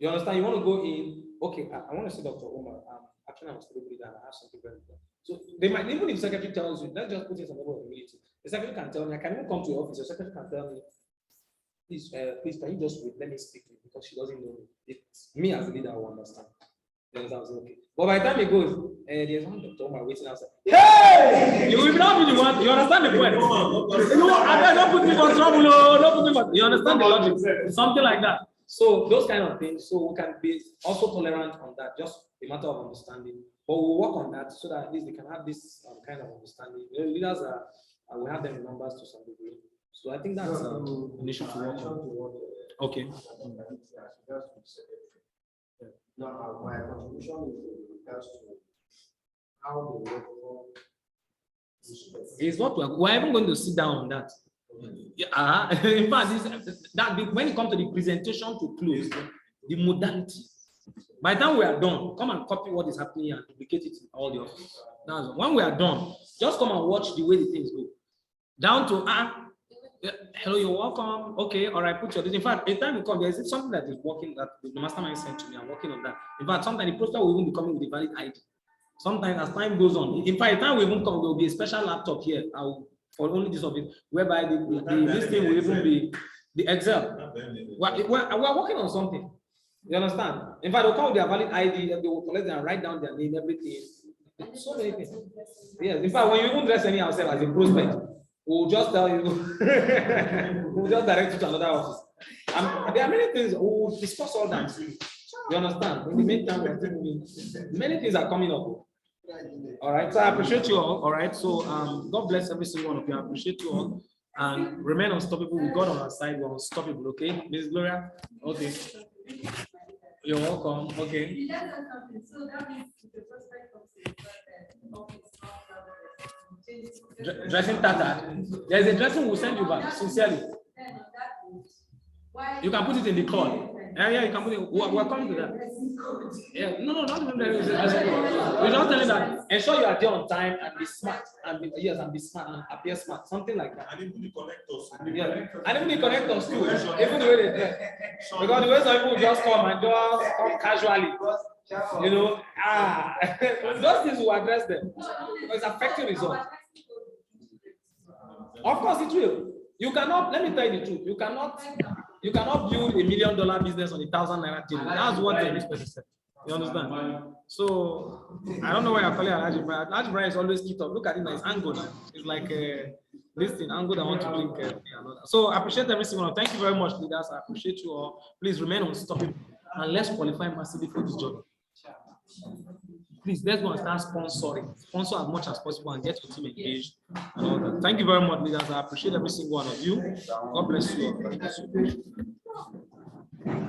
You understand? You want to go in. Okay, I want to see Dr. Omar. Actually, I'm a student leader and I have something very important. So they might, even if secretary tells you, let's just put in some level of humility. The secretary can tell me, I can even come to your office. The secretary can tell me, please, can you just wait? Let me speak to you because she doesn't know me. It's me as a leader, I will understand. You understand? So, okay. But by the time it goes, there's one Dr. Omar waiting outside. Hey! You will not be the one. You understand the point? Don't put me for trouble. Don't put me for. You understand the logic? Something like that. So those kind of things. So we can be also tolerant on that. Just a matter of understanding. But we'll work on that so that at least they can have this kind of understanding. You know, leaders are, we have them in numbers to some degree. So I think that's an issue to work on. Okay. Now, my contribution is with regards to how the work It's what we're even going to sit down on that. Yeah, in fact, when it comes to the presentation to close, the modality. By the time we are done, come and copy what is happening and duplicate it in all the offices. Now, when we are done, just come and watch the way the things go. Down to hello, you're welcome. Okay, all right, put your. In fact, by the time you come, there is something that is working that the mastermind sent to me. I'm working on that. In fact, sometimes the poster will even be coming with a valid ID. Sometimes as time goes on, in fact, the time we even come, there will be a special laptop here. For only this of it, whereby this thing will even be the Excel. We're working on something. You understand? In fact, they'll come with their valid ID, they will collect and write down their name, everything. So many things. Yes. In fact, when you even dress any ourselves as a prospect, we'll just tell you, we'll just direct you to another office. There are many things, we'll discuss all that. You understand? In the meantime, many things are coming up. All right, so I appreciate you all. All right, so God bless every single one of you. I appreciate you all, and remain unstoppable. We got on our side. We're unstoppable. Okay, Miss Gloria. Okay, you're welcome. Okay. So that means the prospect of Dressing tata. There's a dressing we'll send you back. Sincerely. You can put it in the call. Yeah, you can put it. We're coming to that. Yeah, no, not even that. We're just telling that. Ensure you are there on time and be smart and be smart and appear smart. Something like that. And even the connectors. Yeah, and even the connectors too. Even the way they dress. Because the way some people just come and just come casually. You know, those things will address them. It's affecting results. Of course, it will. You cannot. Let me tell you the truth. You cannot build $1 million business on $1,000 table. That's what this person said. You understand? So I don't know why you're calling Alhaji Brian. Alhaji Brian is always keep up. Look at it, it's angle now. It's like this thing, angle that want to drink. So I appreciate every single one. Thank you very much, leaders. I appreciate you all. Please remain unstoppable and let's qualify massively for this job. Please, let's go and start sponsoring. Sponsor as much as possible and get your team engaged and all that. Thank you very much, leaders. I appreciate every single one of you. God bless you all.